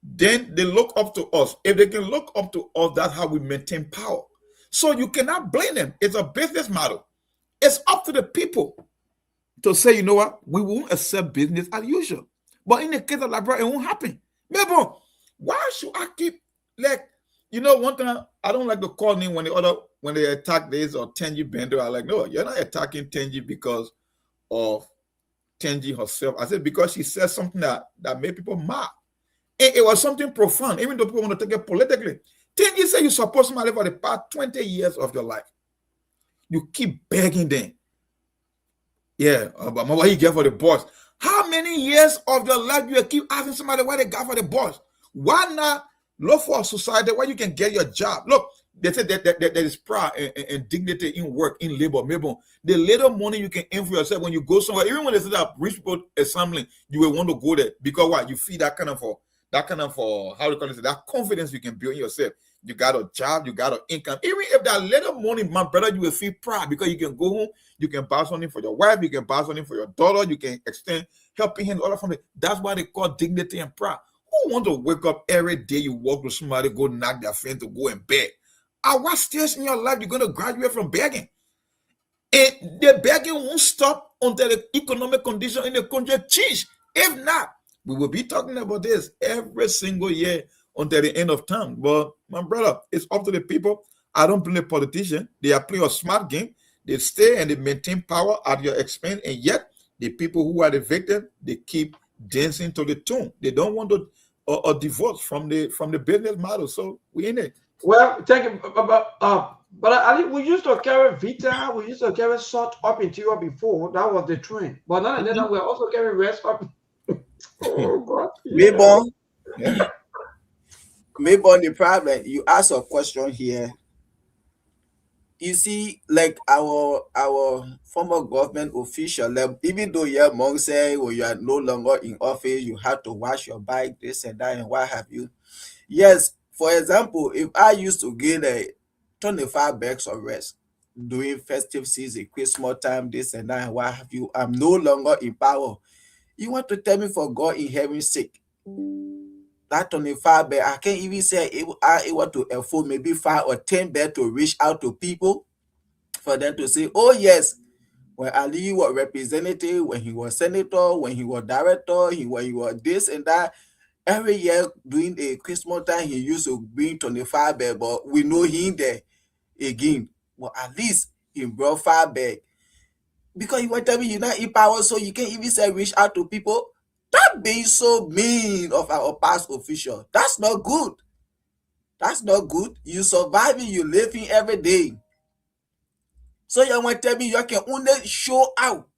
then they look up to us. If they can look up to us, that's how we maintain power. So you cannot blame them. It's a business model. It's up to the people to say, you know what, we won't accept business as usual. But in the case of Liberia, it won't happen. Maybe, why should I keep, one time, I don't like to call name when they attack this or Tenji Bender. I'm like, no, you're not attacking Tenji because of Tenji herself. I said, because she said something that made people mad. It was something profound, even though people want to take it politically. Tenji said you support somebody for the past 20 years of your life. You keep begging them. Yeah, but what you get for the boss? How many years of your life you keep asking somebody what they got for the boss? Why not look for a society where you can get your job? Look, they say that there is pride and dignity in work, in labor. Maybe the little money you can earn for yourself when you go somewhere, even when they say that rich people assembling, you will want to go there, because what? You feel that kind of how do you call it? That confidence you can build in yourself. You got a job, you got an income. Even if that little money, my brother, you will feel proud, because you can go home, you can buy something for your wife, you can buy something for your daughter, you can extend helping hand, all that from it. That's why they call dignity and pride. Who want to wake up every day you walk with somebody, go knock their friend to go and beg? At what stage in your life you're going to graduate from begging? And the begging won't stop until the economic condition in the country change. If not, we will be talking about this every single year until the end of time. But my brother, it's up to the people. I don't blame politicians. They are playing a smart game. They stay and they maintain power at your expense, and yet the people who are the victim, they keep dancing to the tune. They don't want to or divorce from the business model. So we in it. Well, thank you. But Ali, we used to carry Vita, we used to carry salt up interior before. That was the trend. But now and then we're also carrying rest up. Oh God. Yeah. Maybe the problem, you ask a question here. You see, like our former government official, like, even though you're Mong say when you are no longer in office, you have to wash your bike, this and that, and what have you. Yes, for example, if I used to get a 25 bags of rest during festive season, Christmas time, this and that, and what have you, I'm no longer in power. You want to tell me, for God in heaven's sake, that 25 bed, I can't even say I able to afford maybe 5 or 10 bed to reach out to people for them to say, oh yes, when Ali was representative, when he was senator, when he was director, when he was this and that, every year during a Christmas time, he used to bring 25 bed, but we know him there again. But at least he brought 5 bed. Because you want to tell me you're not in power, so you can't even say reach out to people. That being so mean of our past official, that's not good. That's not good. You surviving, you living every day. So you want to tell me you can only show out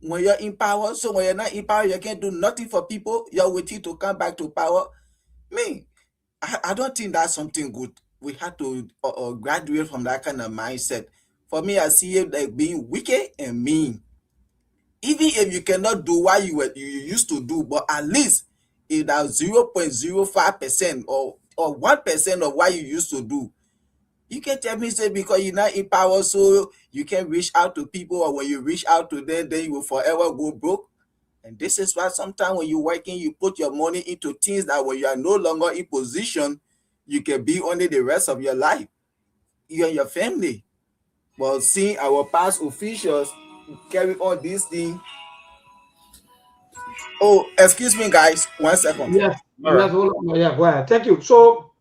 when you're in power. So when you're not in power, you can't do nothing for people. You're waiting to come back to power. Me, I don't think that's something good. We have to graduate from that kind of mindset. For me, I see it like being wicked and mean. Even if you cannot do what you used to do, but at least in that 0.05% or 1% of what you used to do, you can tell me, say, because you're not in power, so you can reach out to people, or when you reach out to them, then you will forever go broke. And this is why sometimes when you're working, you put your money into things that when you are no longer in position, you can be only the rest of your life, you and your family. But seeing our past officials carry on this thing. Oh, excuse me, guys. 1 second. Yes. All right. Hold on. Yeah, go ahead. Thank you. So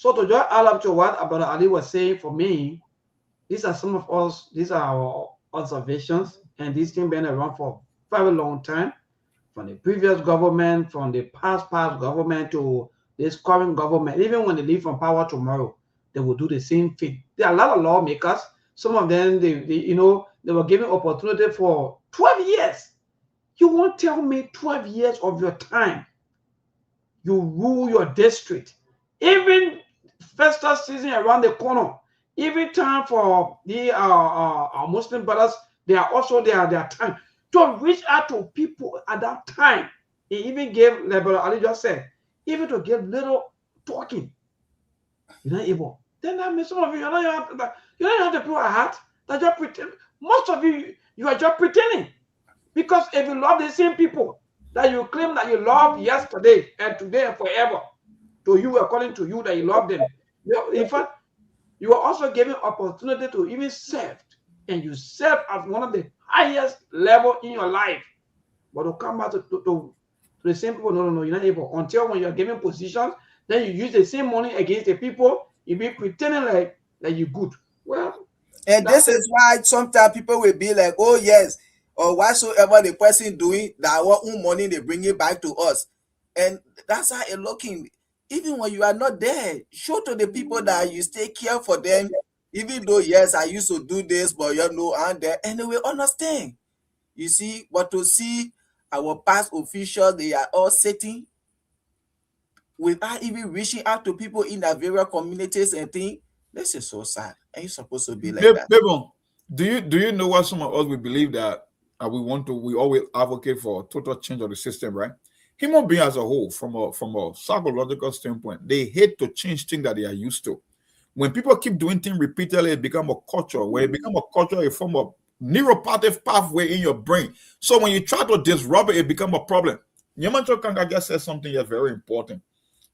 to just add up to what Brother Ali was saying, for me, these are our observations, and these things been around for a very long time, from the previous government, from the past government to this current government. Even when they leave from power tomorrow, they will do the same thing. There are a lot of lawmakers. Some of them, they were given opportunity for 12 years. You won't tell me 12 years of your time you rule your district. Even festive season around the corner, even time for the our Muslim brothers, they are also their time to reach out to people at that time. He even gave, like Brother Ali just said, even to give little talking. You're not able. Then that means some of you, you don't have the pure heart. That you're pretending. Most of you are just pretending. Because if you love the same people that you claim that you loved yesterday and today and forever, to you, according to you, that you love them, in fact, you are also given opportunity to even serve, and you serve at one of the highest level in your life. But to come back to the same people, no, you're not able. Until when you're given positions, then you use the same money against the people, you be pretending like you're good. Well, and this is why sometimes people will be like, oh yes, or whatsoever the person doing, that our own money, they bring it back to us. And that's how it's looking. Even when you are not there, show to the people that you stay care for them. Even though, yes, I used to do this, but I'm there, and they will understand. You see, but to see our past officials, they are all sitting without even reaching out to people in their various communities and things. This is so sad. And you're supposed to be like that. Do you know what some of us we believe that we always advocate for total change of the system, right? Human beings as a whole, from a psychological standpoint, they hate to change things that they are used to. When people keep doing things repeatedly, it becomes a culture. When it becomes a culture, it forms a neuropathic pathway in your brain. So when you try to disrupt it, it becomes a problem. Nyamancho Kanga just said something that's very important.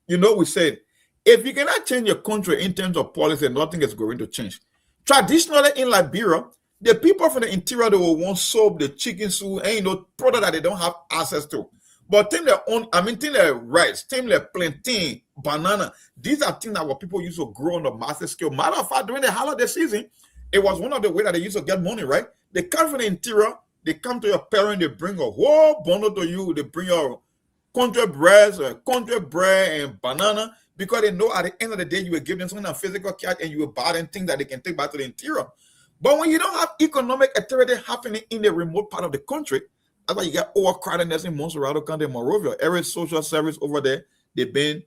We said, if you cannot change your country in terms of policy, nothing is going to change. Traditionally in Liberia, the people from the interior, they will want soap, the chicken soup, and product that they don't have access to. But things like rice, things like plantain, banana, these are things that what people used to grow on a massive scale. Matter of fact, during the holiday season, it was one of the ways that they used to get money, right? They come from the interior, they come to your parent, they bring a whole bundle to you, they bring your country bread and banana, because they know at the end of the day you will give them something physical cash and you will buy them things that they can take back to the interior. But when you don't have economic activity happening in the remote part of the country, that's why you got overcrowdedness in Monserrato County, Monrovia. Every social service over there, they've been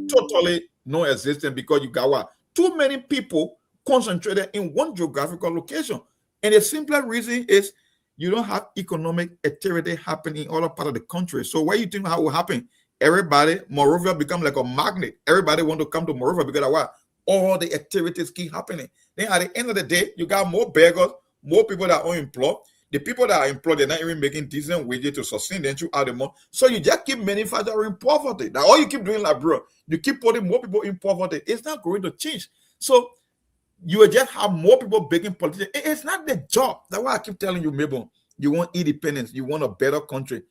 totally non-existent because you got what? Too many people concentrated in one geographical location. And the simpler reason is you don't have economic activity happening in other part of the country. So what do you think how will happen? Everybody, Monrovia become like a magnet. Everybody want to come to Monrovia because of what? All the activities keep happening. Then at the end of the day, you got more beggars, more people that are unemployed. The people that are employed, they're not even making decent wages to sustain them throughout the month. So you just keep manufacturing poverty. Now all you keep doing, like, bro, you keep putting more people in poverty. It's not going to change. So you will just have more people begging politicians. It's not the job. That's why I keep telling you, Mabel, you want independence. You want a better country.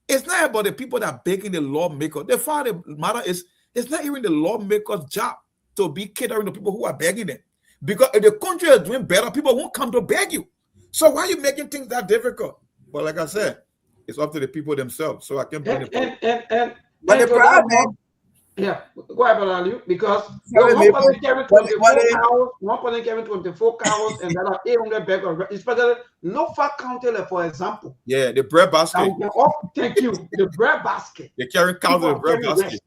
It's not about the people that are begging the lawmaker. The fact of the matter is, it's not even the lawmaker's job to be catering to people who are begging them. Because if the country is doing better, people won't come to beg you. So why are you making things that difficult? But like I said, it's up to the people themselves. So I can't blame and But the problem, yeah, go ahead, Brother, because Sorry, one Mabel. person carrying 24 cows, and there are 800 bags, especially Norfolk County, like, for example. Yeah, the bread basket. Thank you. The bread basket. They carry cows in the bread basket.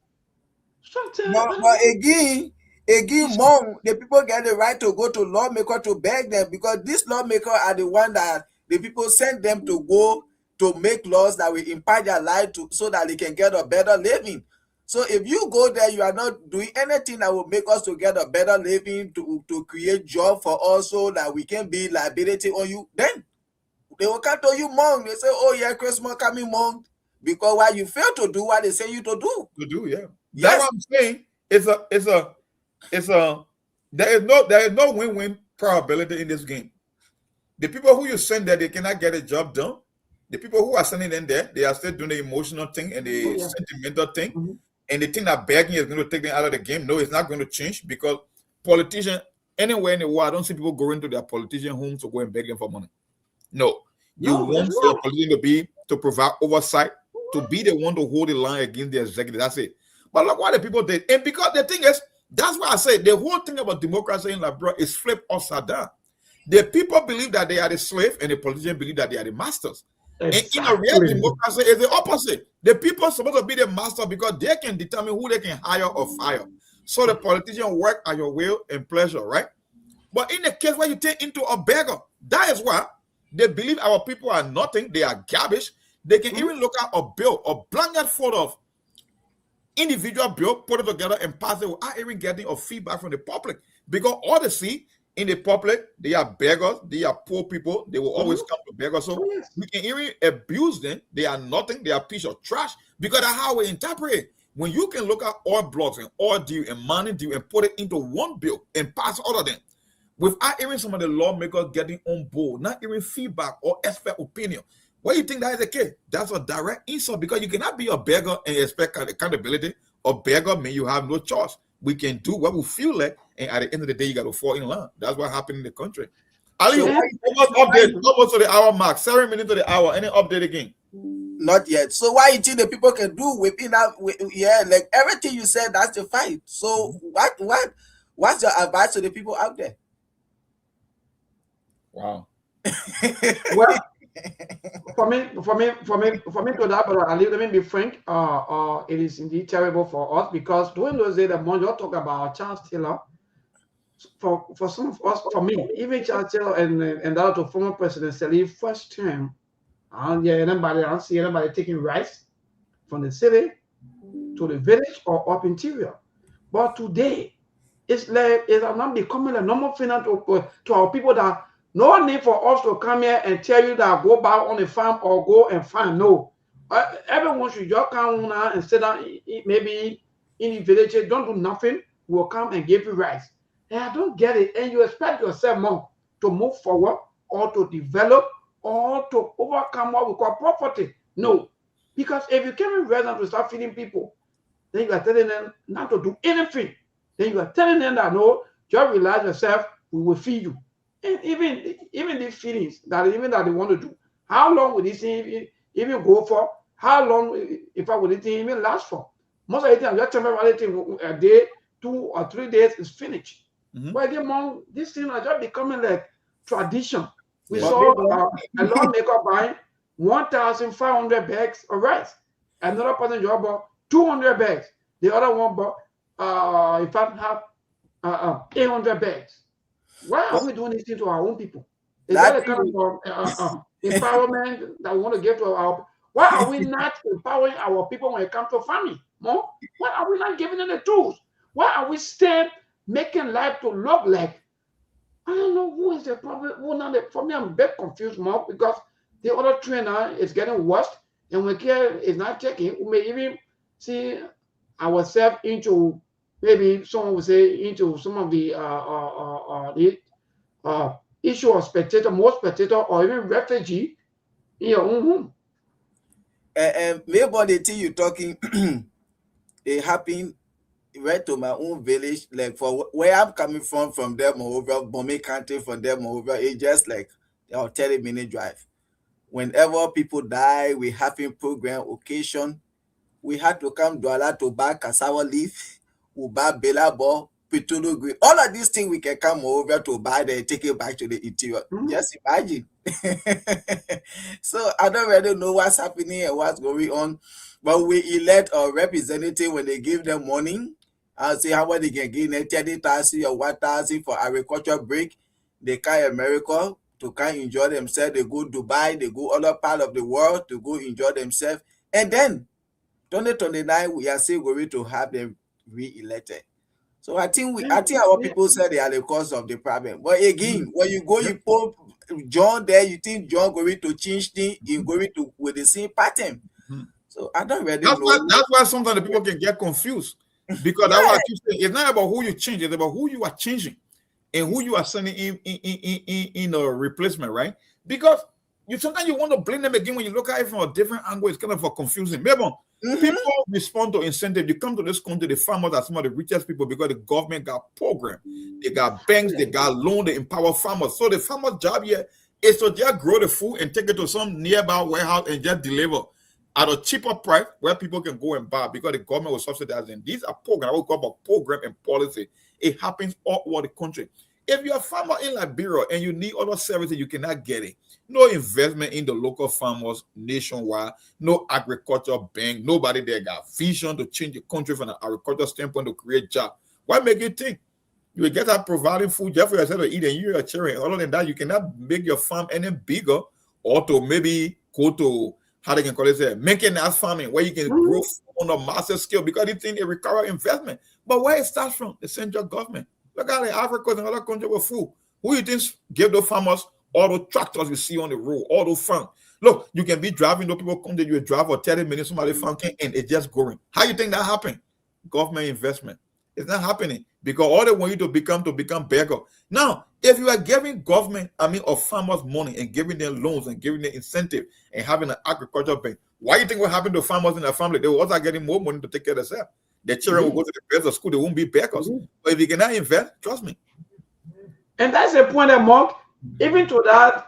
but again, mom, the people get the right to go to lawmaker to beg them, because these lawmakers are the one that the people send them to go to make laws that will impact their life to, so that they can get a better living. So if you go there, you are not doing anything that will make us to get a better living, to create job for us so that we can be liability on you, then they will come to you, monk. They say, oh yeah, Christmas coming, monk, because why you fail to do what they say you to do. Yeah. Yes. That's what I'm saying. There is no win-win probability in this game. The people who you send there, they cannot get a job done. The people who are sending them there, they are still doing the emotional thing and the sentimental thing. Mm-hmm. And they think that begging is going to take them out of the game. No, it's not going to change, because politicians, anywhere in the world, I don't see people going to their politician homes to go and beg them for money. No. You want your politician to provide oversight, to be the one to hold the line against the executive. That's it. But look what the people did. And because the thing is, that's why I say the whole thing about democracy in Liberia is flipped upside down. The people believe that they are the slave, and the politicians believe that they are the masters. Exactly. And in a real democracy, it's the opposite. The people are supposed to be the master because they can determine who they can hire or fire. So the politicians work at your will and pleasure, right? But in the case where you take into a beggar, that is why they believe our people are nothing. They are garbage. They can even look at a bill, a blanket photo of individual bill, put it together and pass it without even getting a feedback from the public. Because all they see in the public, they are beggars, they are poor people, they will always come to beggars. So we can even abuse them. They are nothing, they are a piece of trash, because that's how we interpret it. When you can look at all blocks and all due and money due and put it into one bill and pass all of them without even some of the lawmakers getting on board, not even feedback or expert opinion. Why do you think that is the case? That's a direct insult, because you cannot be a beggar and expect accountability. A beggar means you have no choice. We can do what we feel like, and at the end of the day, you got to fall in line. That's what happened in the country. Ali, almost to the hour mark, 7 minutes to the hour. Any update again? Not yet. So why you think the people can do within that? Yeah, like everything you said, that's the fight. So what's your advice to the people out there? Wow. Well, for me to that, but let me be frank. It is indeed terrible for us, because during those days, the more you talk about Charles Taylor, for some of us, for me, even Charles Taylor and that to former President Sktv first term, I don't see anybody taking rice from the city to the village or up interior. But today, it's not becoming a normal thing to our people that no need for us to come here and tell you that go back on the farm or go and farm. No. Everyone should just come now and sit down, maybe in the village, don't do nothing, we'll come and give you rice. And I don't get it. And you expect yourself more to move forward or to develop or to overcome what we call poverty. No. Because if you came in resident to start feeding people, then you are telling them not to do anything. Then you are telling them that no, just relax yourself, we will feed you. And even these feelings that they want to do, how long will this thing even go for? how long, if I would it even last for? Most of the time, just temporarily a day, 2 or 3 days is finished. But again, Mom, this thing are just becoming like tradition. We saw a lawmaker buying 1,500 bags of rice. Another person just bought 200 bags. The other one bought, in fact, have 800 bags. Why are we doing this thing to our own people? Is that the kind of empowerment that we want to give to our? Why are we not empowering our people when it comes to farming? No? Why are we not giving them the tools? Why are we still making life to look like? I don't know who is the problem. For me, I'm a bit confused, Mark, because the other trainer is getting worse, and when care is not checking, we may even see ourselves into, maybe someone would say, into some of the issue of spectator, more spectator, or even refugee in your own home. And maybe the thing you're talking, it happened right to my own village, like for where I'm coming from them over Bombay country, from them over, it's just like a 30-minute drive. Whenever people die, we having program occasion, we had to come Douala to buy cassava leaf, we buy belabo, potato green, all of these things we can come over to buy, they take it back to the interior. Just imagine. So I don't really know what's happening and what's going on, but we elect a representative when they give them money. I'll see how much they can give them 30,000 or 1,000 for agriculture break. They come America to come enjoy themselves. They go Dubai, they go other part of the world to go enjoy themselves. And then 2029, we are still going to have them re-elected. So I think our people said they are the cause of the problem. But again, when you go, you put John there, you think John going to change things, you going to with the same pattern. So I don't really know. That's why sometimes the people can get confused. Because that's what I keep saying. It's not about who you change, it's about who you are changing and who you are sending in a replacement, right? Because sometimes you want to blame them again when you look at it from a different angle. It's kind of confusing. Remember, people respond to incentive. You come to this country, the farmers are some of the richest people because the government got program, they got banks, they got loan, they empower farmers. So the farmer's job here is to just grow the food and take it to some nearby warehouse and just deliver at a cheaper price where people can go and buy because the government will subsidize them. These are programs. I will call about program and policy. It happens all over the country. If you're a farmer in Liberia and you need other services, you cannot get it. No investment in the local farmers nationwide, no agriculture bank, nobody there got vision to change the country from an agriculture standpoint to create jobs. Why make you think? You will get out providing food just for yourself to eat and you are children. Other than that, you cannot make your farm any bigger or to maybe go to how they can call it, making that farming where you can grow on a massive scale because they think it requires investment. But where it starts from? The central government. Look at the Africa and other countries with food. Who you think give the farmers all the tractors you see on the road, all the farm? Look, you can be driving, those people come to you, drive for 30 minutes, somebody farm can, and it's just going. How you think that happened? Government investment. It's not happening because all they want you to become beggar. Now, if you are giving government, or farmers money and giving them loans and giving them incentive and having an agriculture bank, why do you think what happened to farmers in their family? They will also getting more money to take care of themselves. Their children will go to the best of school, they won't be beggars. But if you cannot invest, trust me. And that's the point that Mark, even to that,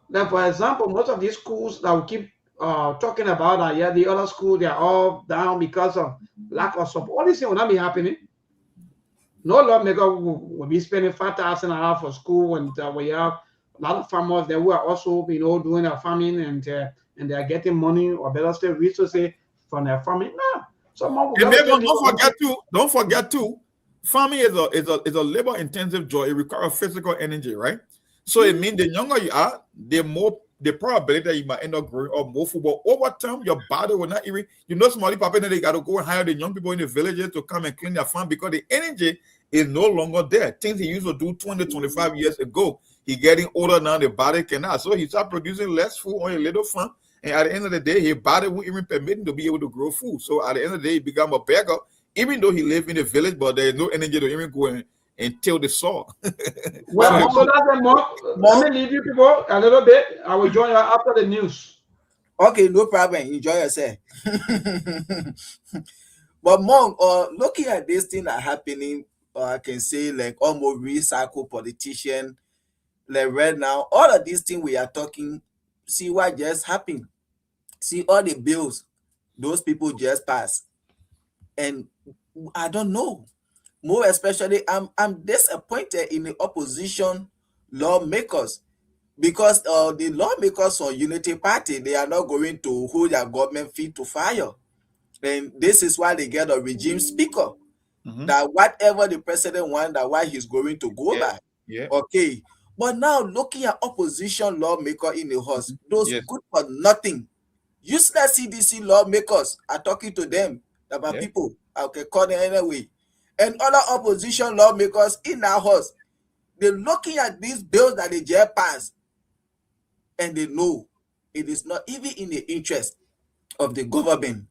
like for example, most of these schools that we keep talking about, the other schools, they're all down because of lack of support. All this thing will not be happening. No lawmaker will be spending $5,000 for school, and we have a lot of farmers that who are also, doing their farming and they are getting money or better still resources from their farming. No, don't forget too. Farming is a labor-intensive job. It requires physical energy, right? So it means the younger you are, the probability that you might end up growing up more football. Over time, your body will not even, somebody popping they got to go and hire the young people in the villages to come and clean their farm because the energy is no longer there. Things he used to do 20, 25 years ago, he getting older now, the body cannot. So he start producing less food on a little farm. And at the end of the day, his body won't even permit him to be able to grow food. So at the end of the day, he become a beggar, even though he live in the village, but there's no energy to even go in and till the soil. Well, so that's more. Let me leave you people a little bit. I will join you after the news. Okay, no problem. Enjoy yourself. But Monk, looking at this thing that happening, I can say like almost recycle politician, like right now, all of these things we are talking, see what just happened. See all the bills those people just pass, and I don't know. More especially, I'm disappointed in the opposition lawmakers, because the lawmakers on Unity Party, they are not going to hold their government feet to fire, and this is why they get a regime speaker. That whatever the president wants, that why he's going to go back. Yeah. Okay. But now looking at opposition lawmaker in the house, those Yes. good for nothing, useless CDC lawmakers are talking to them about Yeah. people. Okay, call them anyway. And other opposition lawmakers in our house, they're looking at these bills that they just passed, and they know it is not even in the interest of the government.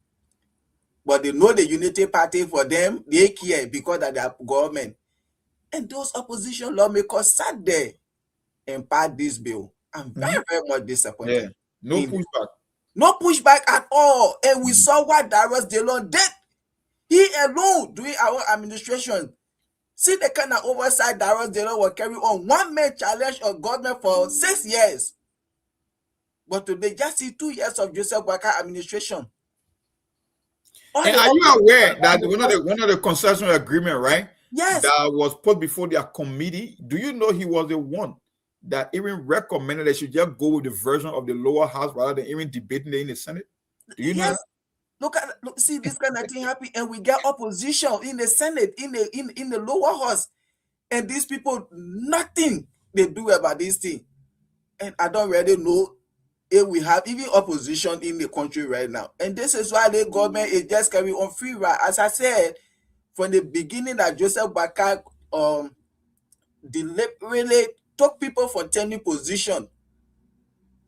But they know the Unity Party, for them, they care because of their government. And those opposition lawmakers sat there and passed this bill. I'm very, very much disappointed. Yeah. No pushback. No pushback at all. And we saw what Darius Dillon did. He alone, doing our administration. See the kind of oversight Darius Dillon will carry on. One man challenge of government for 6 years. But today, just see 2 years of Joseph Boakai administration. And are you aware that one of the concession agreement, right? Yes. That was put before their committee. Do you know he was the one that even recommended they should just go with the version of the lower house rather than even debating it in the Senate? Do you know that? Look, see this kind of thing happen, and we get opposition in the Senate, in the lower house, and these people, nothing they do about this thing. And I don't really know if we have even opposition in the country right now. And this is why the government is just carrying on free ride. As I said from the beginning, that Joseph Boakai deliberately took people for tenure position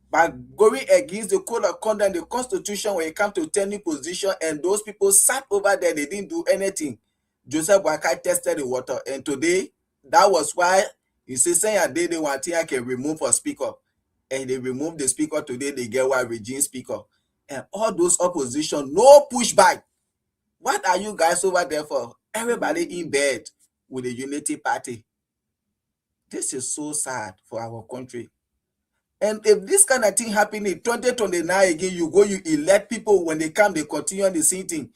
by going against the code of conduct, the constitution, when it comes to tenure position, and those people sat over there, they didn't do anything. Joseph Boakai tested the water, and today, that was why you see saying they want to can remove a speaker, and they remove the speaker today, they get one regime speaker. And all those opposition, no pushback. What are you guys over there for? Everybody in bed with the Unity Party. This is so sad for our country. And if this kind of thing happen in 2029 again, you elect people, when they come, they continue on the same thing.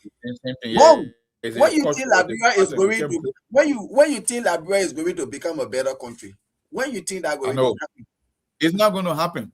When you think Liberia is going to, when you think Liberia is going to become a better country, when you think that going to happen? It's not going to happen.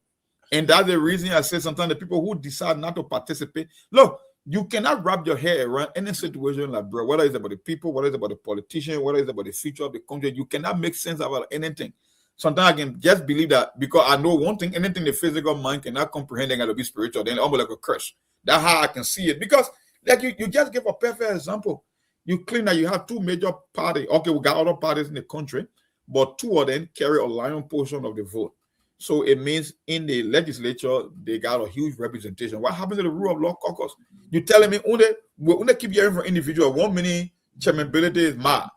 And that's the reason I say sometimes the people who decide not to participate, look, you cannot wrap your head around any situation in Liberia, whether it's about the people, whether it's about the politician, whether it's about the future of the country. You cannot make sense about anything. Sometimes I can just believe that, because I know one thing, anything the physical mind cannot comprehend, they're going to be spiritual, then almost like a curse. That's how I can see it. Because like you just give a perfect example. You claim that you have two major parties. Okay, we got other parties in the country, but two of them carry a lion portion of the vote. So it means in the legislature, they got a huge representation. What happens to the rule of law caucus? You telling me only keep hearing from individual. 1 minute chairmanability is mad.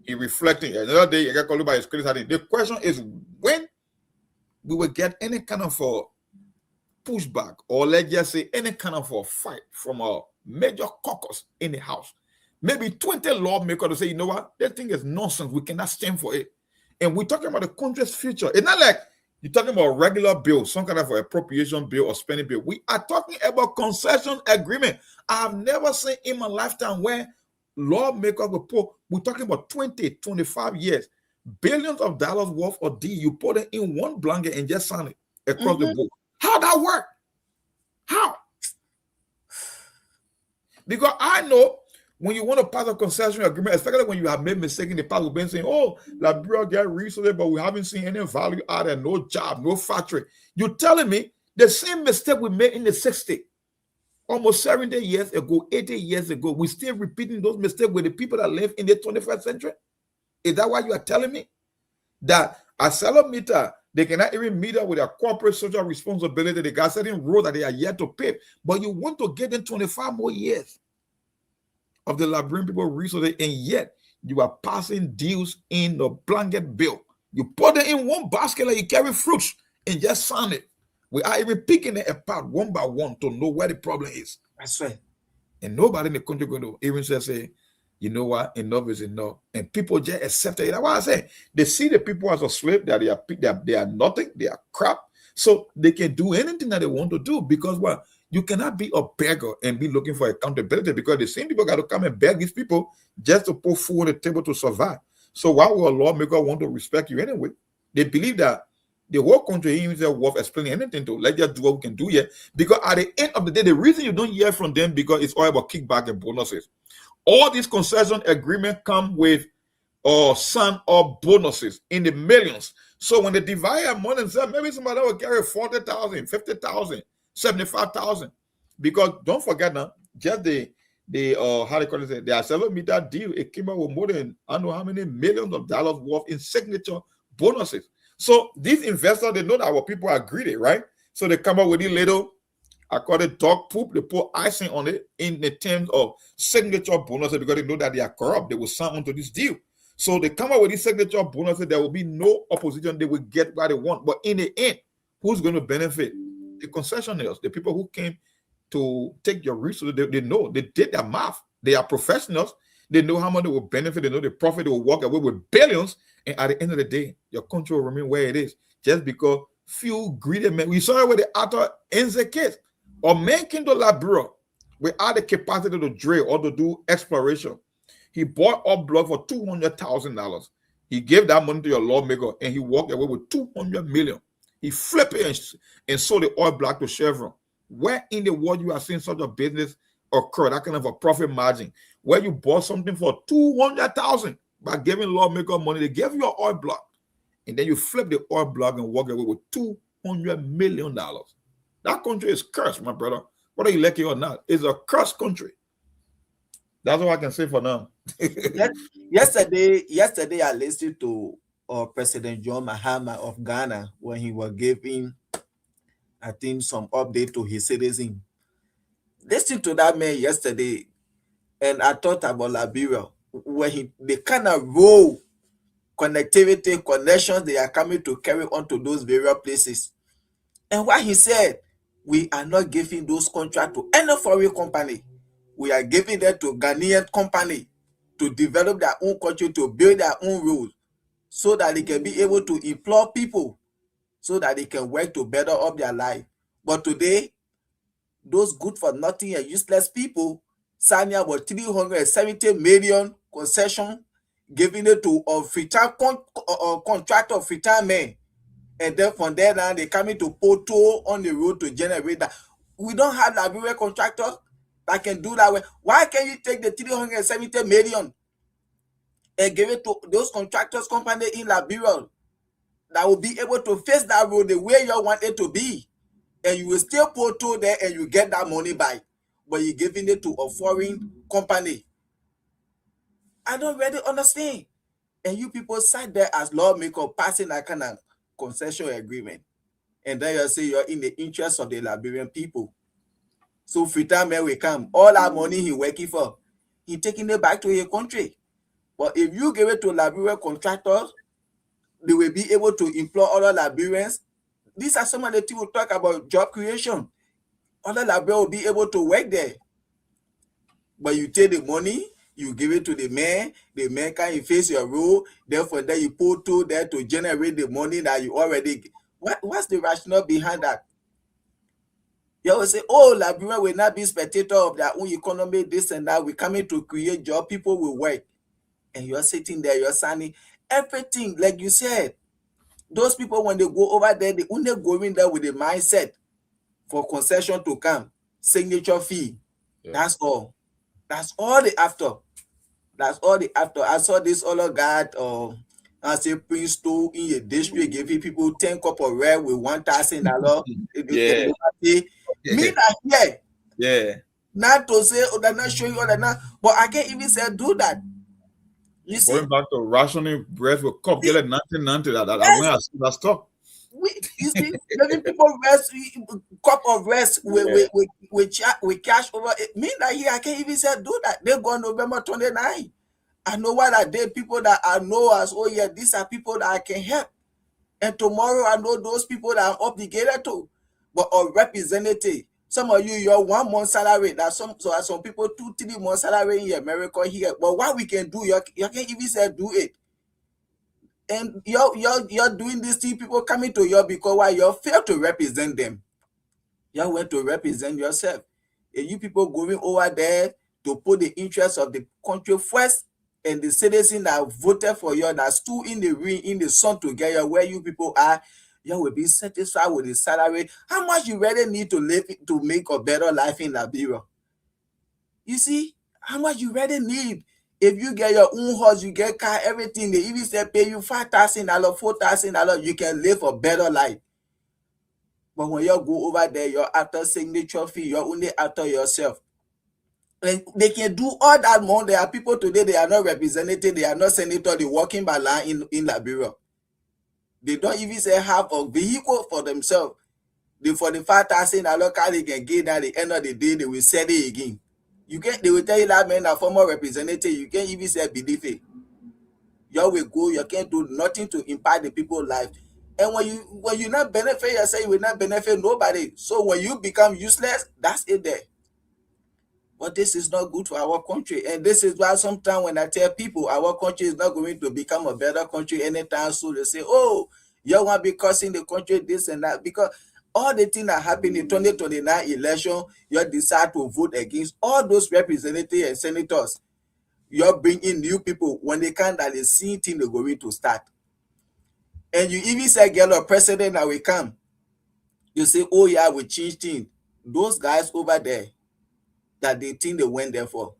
He reflecting. Another day, you get called by his criticizing. The question is when we will get any kind of a pushback, or let's just say any kind of a fight from a major caucus in the House. Maybe 20 lawmakers to say, you know what, that thing is nonsense. We cannot stand for it. And we're talking about the country's future. It's not like you're talking about a regular bill, some kind of appropriation bill or spending bill. We are talking about concession agreement. I have never seen in my lifetime where lawmakers will put, we're talking about 20, 25 years, billions of dollars worth of deal. You put it in one blanket and just sign it across the board. How that work? How? Because I know when you want to pass a concession agreement, especially when you have made mistakes in the past, we've been saying, oh, Liberia get resources, but we haven't seen any value out there, no job, no factory. You're telling me the same mistake we made in the 60s, almost 70 years ago, 80 years ago, we're still repeating those mistakes with the people that live in the 21st century? Is that why you are telling me that a meter, they cannot even meet up with their corporate social responsibility? They got certain rules that they are yet to pay, but you want to get in 25 more years of the Liberian people resources, and yet you are passing deals in the blanket bill. You put it in one basket like you carry fruits and just sign it. We are even picking it apart one by one to know where the problem is. That's right. And nobody in the country going to even say, you know what, enough is enough. And people just accept it. That's why I say they see the people as a slave, that they are nothing, they are crap. So they can do anything that they want to do, because what? You cannot be a beggar and be looking for accountability, because the same people got to come and beg these people just to put food on the table to survive. So why would a lawmaker want to respect you anyway? They believe that the whole country ain't worth explaining anything to. Let's just do what we can do here. Because at the end of the day, the reason you don't hear from them, because it's all about kickback and bonuses. All these concession agreements come with some or bonuses in the millions. So when they divide among themselves, maybe somebody will carry 40,000, 50,000, 75,000. Because don't forget now, just the how they call it, the $7 deal, it came out with more than I don't know how many millions of dollars worth in signature bonuses. So these investors, they know that our people are greedy, right? So they come up with a little, I call it dog poop. They put icing on it in the terms of signature bonuses, because they know that they are corrupt. They will sign onto this deal. So they come up with these signature bonuses. There will be no opposition. They will get what they want. But in the end, who's going to benefit? The concessionaires, the people who came to take your resources. They know. They did their math. They are professionals. They know how much they will benefit. They know the profit. They will walk away with billions. And at the end of the day, your country will remain where it is. Just because few greedy men. We saw it with the author Enze case. Or man came to Liberia without the capacity to drill or to do exploration. He bought oil block for $200,000. He gave that money to your lawmaker, and he walked away with $200 million. He flipped it and sold the oil block to Chevron. Where in the world you are seeing such a business occur, that kind of a profit margin, where you bought something for $200,000 by giving lawmaker money? They gave you an oil block, and then you flip the oil block and walk away with $200 million. That country is cursed, my brother. Whether you like it or not, it's a cursed country. That's all I can say for now. Yesterday, I listened to President John Mahama of Ghana when he was giving, I think, some update to his citizens. Listen to that man yesterday, and I thought about Liberia, when the kind of role, connectivity, connections they are coming to carry on to those various places. And what he said, we are not giving those contracts to any foreign company. We are giving them to Ghanaian company to develop their own country, to build their own rules, so that they can be able to employ people, so that they can work to better up their life. But today, those good for nothing and useless people signing about 370 million concession, giving it to a free-time contractor, free-time men. And then from there now, they coming to put toll on the road to generate that. We don't have Liberia contractors that can do that way. Why can't you take the 370 million and give it to those contractors company in Liberia that will be able to face that road the way you want it to be? And you will still put toll there and you get that money back. But you're giving it to a foreign company. I don't really understand. And you people sat there as lawmakers passing that kind of concession agreement. And then you say you're in the interest of the Liberian people. So free-time men will come. All that money he working for, he taking it back to his country. But if you give it to Liberian contractors, they will be able to employ other Liberians. These are some of the things we talk about job creation. Other Liberians will be able to work there. But you take the money, you give it to the man can face your role, therefore then you put to there to generate the money that you already. What's the rationale behind that? You always say, oh, Liberia will not be spectator of their own economy, this and that. We're coming to create job, people will work. And you're sitting there, you're signing everything, like you said. Those people, when they go over there, they only go in there with the mindset for concession to come, signature fee. Yeah. That's all. That's all they after. That's all they after. I saw this other guy, I say Prince store in a district, giving people 10 cup of red with $1,000. Yeah. Me not here. Yeah. Not to say, oh, they're not showing you all that now, but I can't even say do that. You see, going back to rationing bread with cup, get like 1990. That stuff. You see, letting people rest, cup of rest with cash over it. Me that here, I can't even say do that. They go on November 29. I know what I did. People that I know as, oh yeah, these are people that I can help. And tomorrow I know those people that I'm obligated to. But a representative, some of you, you're 1 month salary. Some people 2-3 months salary in America here. But what we can do, you can't even say do it. And you're doing this thing, people coming to you because why you fail to represent them. You went to represent yourself. And you people going over there to put the interests of the country first, and the citizens that voted for you, that stood in the ring, in the sun together where you people are, you will be satisfied with the salary. How much you really need to live to make a better life in Liberia? You see, how much you really need? If you get your own house, you get car, everything, they even say pay you $5,000, $4,000, you can live a better life. But when you go over there, you're after signature fee, you're only after yourself. And they can do all that more. There are people today, they are not represented, they are not senator, they working by line in Liberia. They don't even say have a vehicle for themselves. They for the $5,000 car they can get at the end of the day, they will sell it again. You can't, they will tell you that man a former representative, you can't even say believe it. You will go, you can't do nothing to impact the people's life. And when you not benefit yourself, you will not benefit nobody. So when you become useless, that's it there. But this is not good for our country. And this is why sometimes when I tell people our country is not going to become a better country anytime soon, they say, oh, you want to be causing the country this and that. Because all the things that happened in 2029 election, you decide to vote against all those representatives and senators. You're bringing new people when they can't, that the same thing they're going to start. And you even say, girl, a president that will come. You say, oh yeah, we change things. Those guys over there, that they think they went there for.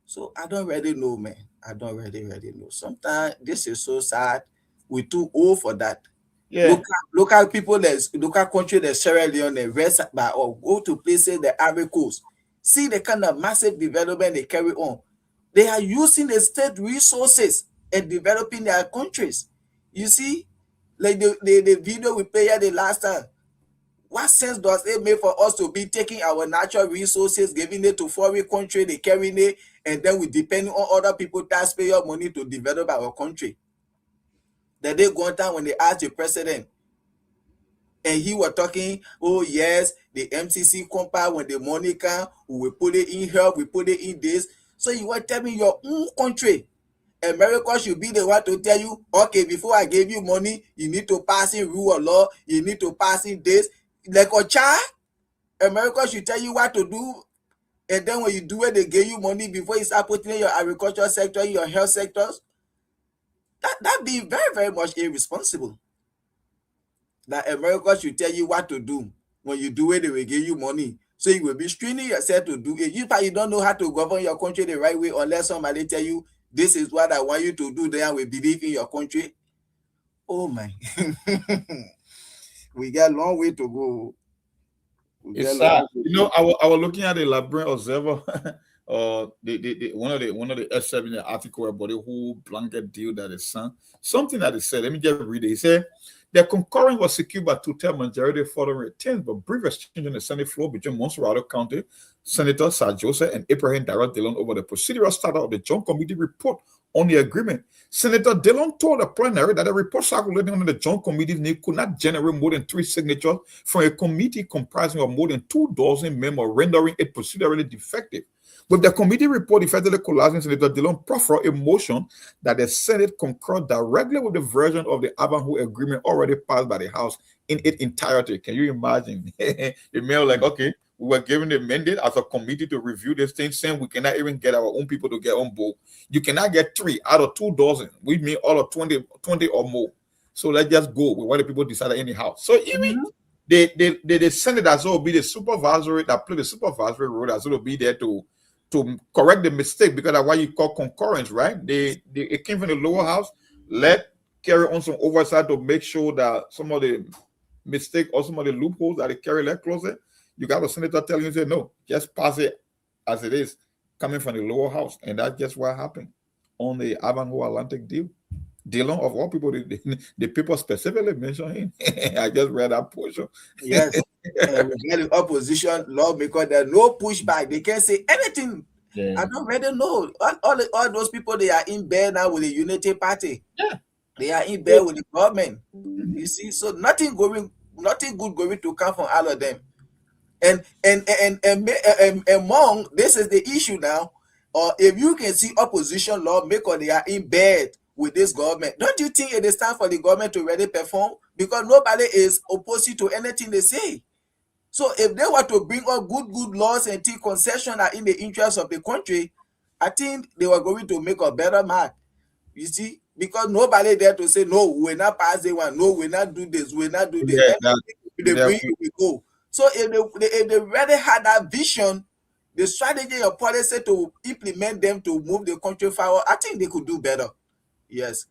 So I don't really know, man. I don't really know. Sometimes this is so sad. We're too old for that. Yeah. Local people, local country, the Sierra Leone, West, or go to places, the Ivory Coast. See the kind of massive development they carry on. They are using the state resources and developing their countries. You see, like the video we played here the last time. What sense does it make for us to be taking our natural resources, giving it to foreign country, they carrying it, and then we depending on other people taxpayer money to develop our country? That they go on time when they asked the president, and he was talking, oh yes, the MCC compact, when the money come, we will put it in here, we put it in this. So you were telling your own country, America should be the one to tell you, okay, before I give you money, you need to pass in rule of law, you need to pass in this. Like a child, America should tell you what to do, and then when you do it, they give you money before you start putting in your agricultural sector, your health sectors. That be very, very much irresponsible. That America should tell you what to do. When you do it, they will give you money. So you will be straining yourself to do it. You don't know how to govern your country the right way unless somebody tell you, this is what I want you to do, then we believe in your country. Oh my. We got a long way to go. It's sad. You know, I was looking at the Liberian Observer, one of the excerpts in the article about the whole blanket deal that is signed. Something that he said. Let me just read it. He said, the concurrence was secured by two-thirds majority following returns, but brief exchange on the Senate floor between Montserrat County Senator Sir Joseph and Abraham Darrell Dillon over the procedural startup of the Joint Committee report on the agreement. Senator Dillon told the plenary that the report circulating under the Joint Committee's name could not generate more than 3 signatures from a committee comprising of more than 24 members, rendering it procedurally defective. With the committee report effectively collapsing, Senator Dillon proffered a motion that the Senate concur directly with the version of the Ivanhoe agreement already passed by the House in its entirety. Can you imagine? The mayor like, okay, we were given the mandate as a committee to review this thing, saying we cannot even get our own people to get on board. You cannot get 3 out of 24. We mean all of 20 or more. So let's just go with what the people decided in the House. So even the Senate as well be the supervisory, that play the supervisory role as well be there to correct the mistake, because that's why you call concurrence, right? It came from the lower house, let carry on some oversight to make sure that some of the mistake or some of the loopholes that they carry let closer. You got a senator telling you, say, no, just pass it as it is, coming from the lower house. And that's just what happened on the Ivanhoe Atlantic deal. Dillon, of all people, the people specifically mentioned him. I just read that portion. Yes. We get the opposition lawmaker, there's no pushback. They can't say anything. Yeah. I don't really know. All those people, they are in bed now with the Unity Party. Yeah. They are in bed with the government. You see, so nothing good going to come from all of them. And among this is the issue now. Or if you can see opposition lawmaker, they are in bed with this government. Don't you think it is time for the government to really perform? Because nobody is opposed to anything they say. So if they were to bring up good laws and take concessions are in the interest of the country, I think they were going to make a better mark. You see, because nobody there to say no, we will not pass the one, no, we will not do this, we will not do this. Yeah, They bring, we go. So if they really had that vision, the strategy or policy to implement them to move the country forward, I think they could do better. Yes,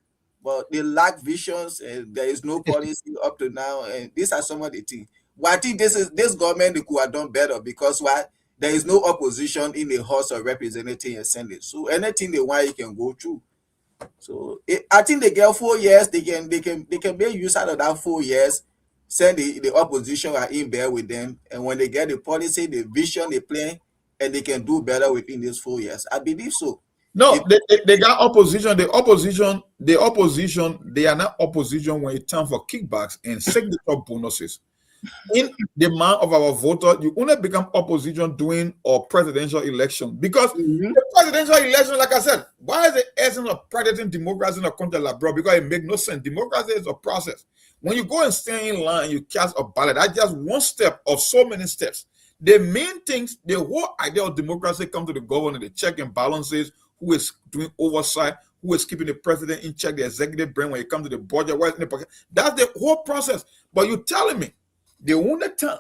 but they lack visions and there is no policy up to now. And these are some of the things. Well, I think this government they could have done better because why? There is no opposition in the House of Representatives and Senate. So anything they want, you can go through. So I think they get 4 years. They can make use out of that 4 years. Send the opposition are in there with them, and when they get the policy, the vision, the plan, and they can do better within these 4 years. I believe so. No, they got opposition. The opposition, they are not opposition when it's time for kickbacks and signature bonuses. In the mind of our voter, you only become opposition during a presidential election because the presidential election, like I said, why is the essence of practicing democracy in a country like bro? Because it makes no sense. Democracy is a process. When you go and stand in line, you cast a ballot. That's just one step of so many steps. The main things, the whole idea of democracy comes to the governor, the check and balances, who is doing oversight, who is keeping the president in check, the executive branch when it comes to the budget, what's in the pocket. That's the whole process. But you're telling me the only time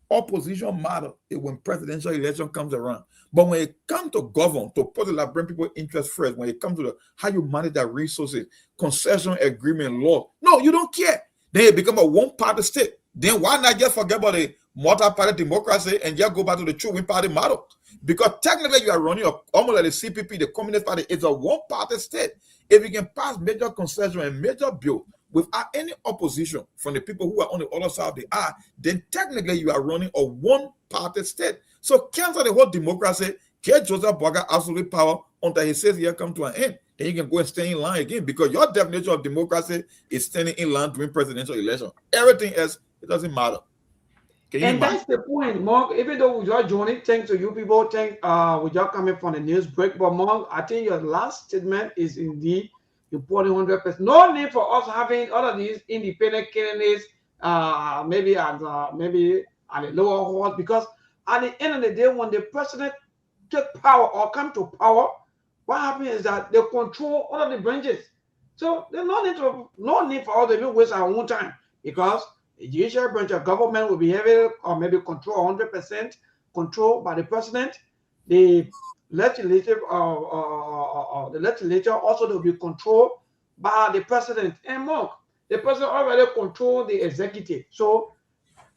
opposition matter is when presidential election comes around. But when it comes to govern, to put the bring people interest first, when it comes to how you manage their resources, concession agreement law, no, you don't care. Then it become a one-party state. Then why not just forget about the multi-party democracy and just go back to the true one-party model? Because technically you are running almost like the CPP, the Communist Party, it's a one-party state. If you can pass major concession and major bill without any opposition from the people who are on the other side of the aisle, then technically you are running a one-party state. So cancel the whole democracy, get Joseph Boakai absolute power until he says he'll come to an end. Then you can go and stay in line again because your definition of democracy is standing in line during presidential election. Everything else, it doesn't matter. And that's the point, Mark. Even though we just joining, thanks to you people, we just coming from the news break. But Mark, I think your last statement is indeed important 100%. No need for us having all of these independent candidates, maybe at the lower halls, because at the end of the day, when the president take power or come to power, what happens is that they control all of the branches. So there's no need for us to even waste our own time because the judicial branch of government will be heavily or maybe control 100% controlled by the president. The legislature also will be controlled by the president and more. The president already controls the executive. So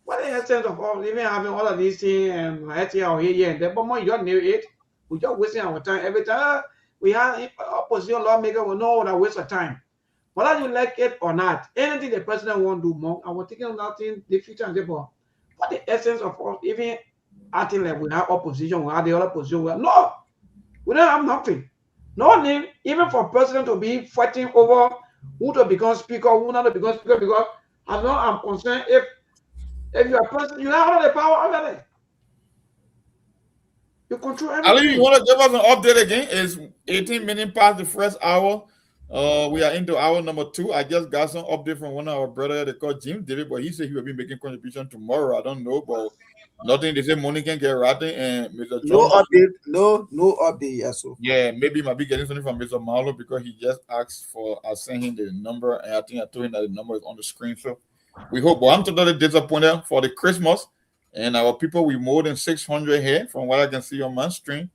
what is the essence of all even having all of these things and here and there? But more you don't know it. We're just wasting our time every time. We have opposition lawmaker will know that waste of time. Whether you like it or not, anything the president won't do more, I was thinking about in the future and therefore, what the essence of us even acting like we have opposition, we have the other position. No, we don't have nothing. No need even for president to be fighting over who to become speaker, who not to become speaker, because as long as I'm concerned, if you are president, you have all the power already. You control everything. Ali, you want to give us an update again? It's 18 minutes past the first hour. We are into hour number 2. I just got some update from one of our brothers. They call Jim David, but he said he will be making contribution tomorrow. I don't know, but nothing. They say money can get rotten. And Mr. No update. No update. Yes, so. Yeah, maybe he might be getting something from Mr. Marlowe because he just asked for. I sent him the number, and I think I told him that the number is on the screen. So we hope. But I'm totally disappointed for the Christmas, and our people. We more than 600 here, from what I can see on my screen,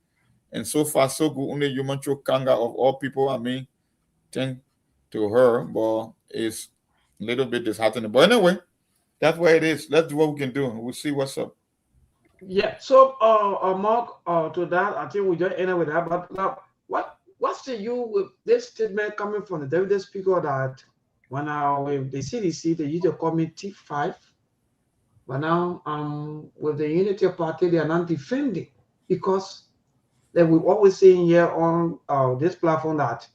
and so far so good. Only human Kanga of all people. I mean. Thing to her, but it's a little bit disheartening. But anyway, that's where it is. Let's do what we can do. We'll see what's up. Yeah. So, Mark, to that, I think we just end with that. But what's the you with this statement coming from the deputy speaker that when with the CDC they used to call me T5, but now with the Unity Party they are not defending because that we're always saying here on this platform that.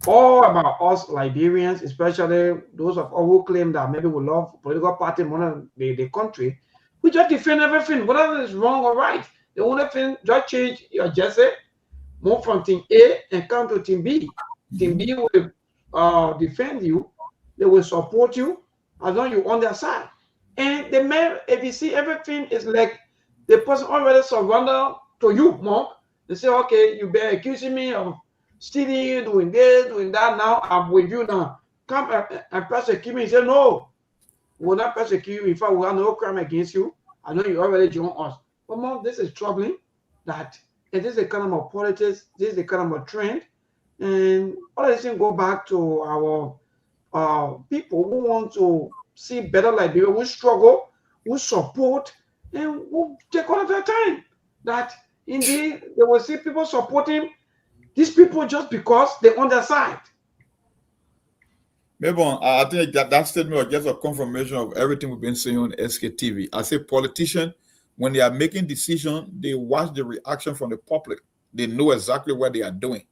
All about us Liberians, especially those of us who claim that maybe we love political party more than the country, we just defend everything, whether it's wrong or right. The only thing, just change your jersey, move from team A and come to team B. Team B will defend you, they will support you as long as you're on their side. And the man, if you see everything is like the person already surrender to you, Monk. They say, okay, you been accusing me of stealing, doing this, doing that. Now I'm with you now. Come and persecute me. He said, no, we will not persecute you. In fact, we have no crime against you. I know you already joined us. But Monk, this is troubling that it is a kind of politics, this is a kind of a trend. And all these things go back to our people who want to see better Liberia, who struggle, who support, and who take all of their time. That indeed they will see people supporting these people just because they're on their side. Maybe I think that statement was just a confirmation of everything we've been saying on SKTV. I say politicians, when they are making decisions, they watch the reaction from the public. They know exactly what they are doing.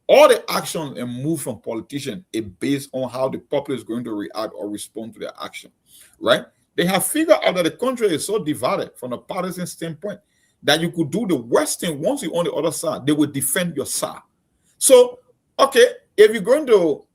All the actions and move from politicians is based on how the public is going to react or respond to their action, right? They have figured out that the country is so divided from a partisan standpoint that you could do the worst thing. Once you're on the other side, they will defend your side. So, okay, if you're going to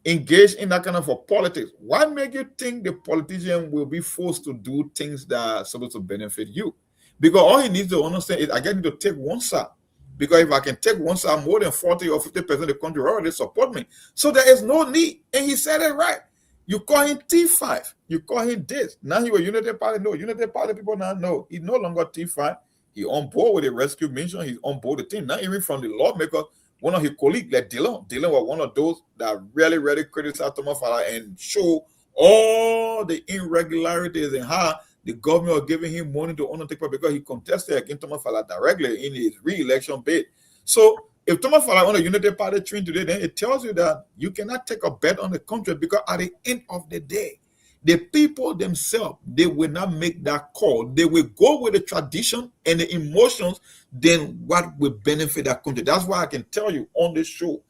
engage in that kind of a politics, why make you think the politician will be forced to do things that are supposed to benefit you? Because all he needs to understand is, I need to take one side. Because if I can take one side, more than 40 or 50% of the country already support me. So there is no need. And he said it right. You call him T5. You call him this. Now he was United Party. No, United Party people now know. He's no longer T5. He's on board with the rescue mission. He's on board with the team. Not even from the lawmaker. One of his colleagues, like Dylan. Dylan was one of those that really criticized Thomas Fala and show all the irregularities and how the government was giving him money to undertake because he contested against Thomas Fala directly in his re-election bid. So if Thomas Fala on a United Party train today, then it tells you that you cannot take a bet on the country, because at the end of the day, the people themselves, they will not make that call. They will go with the tradition and the emotions than what will benefit that country. That's why I can tell you on this show,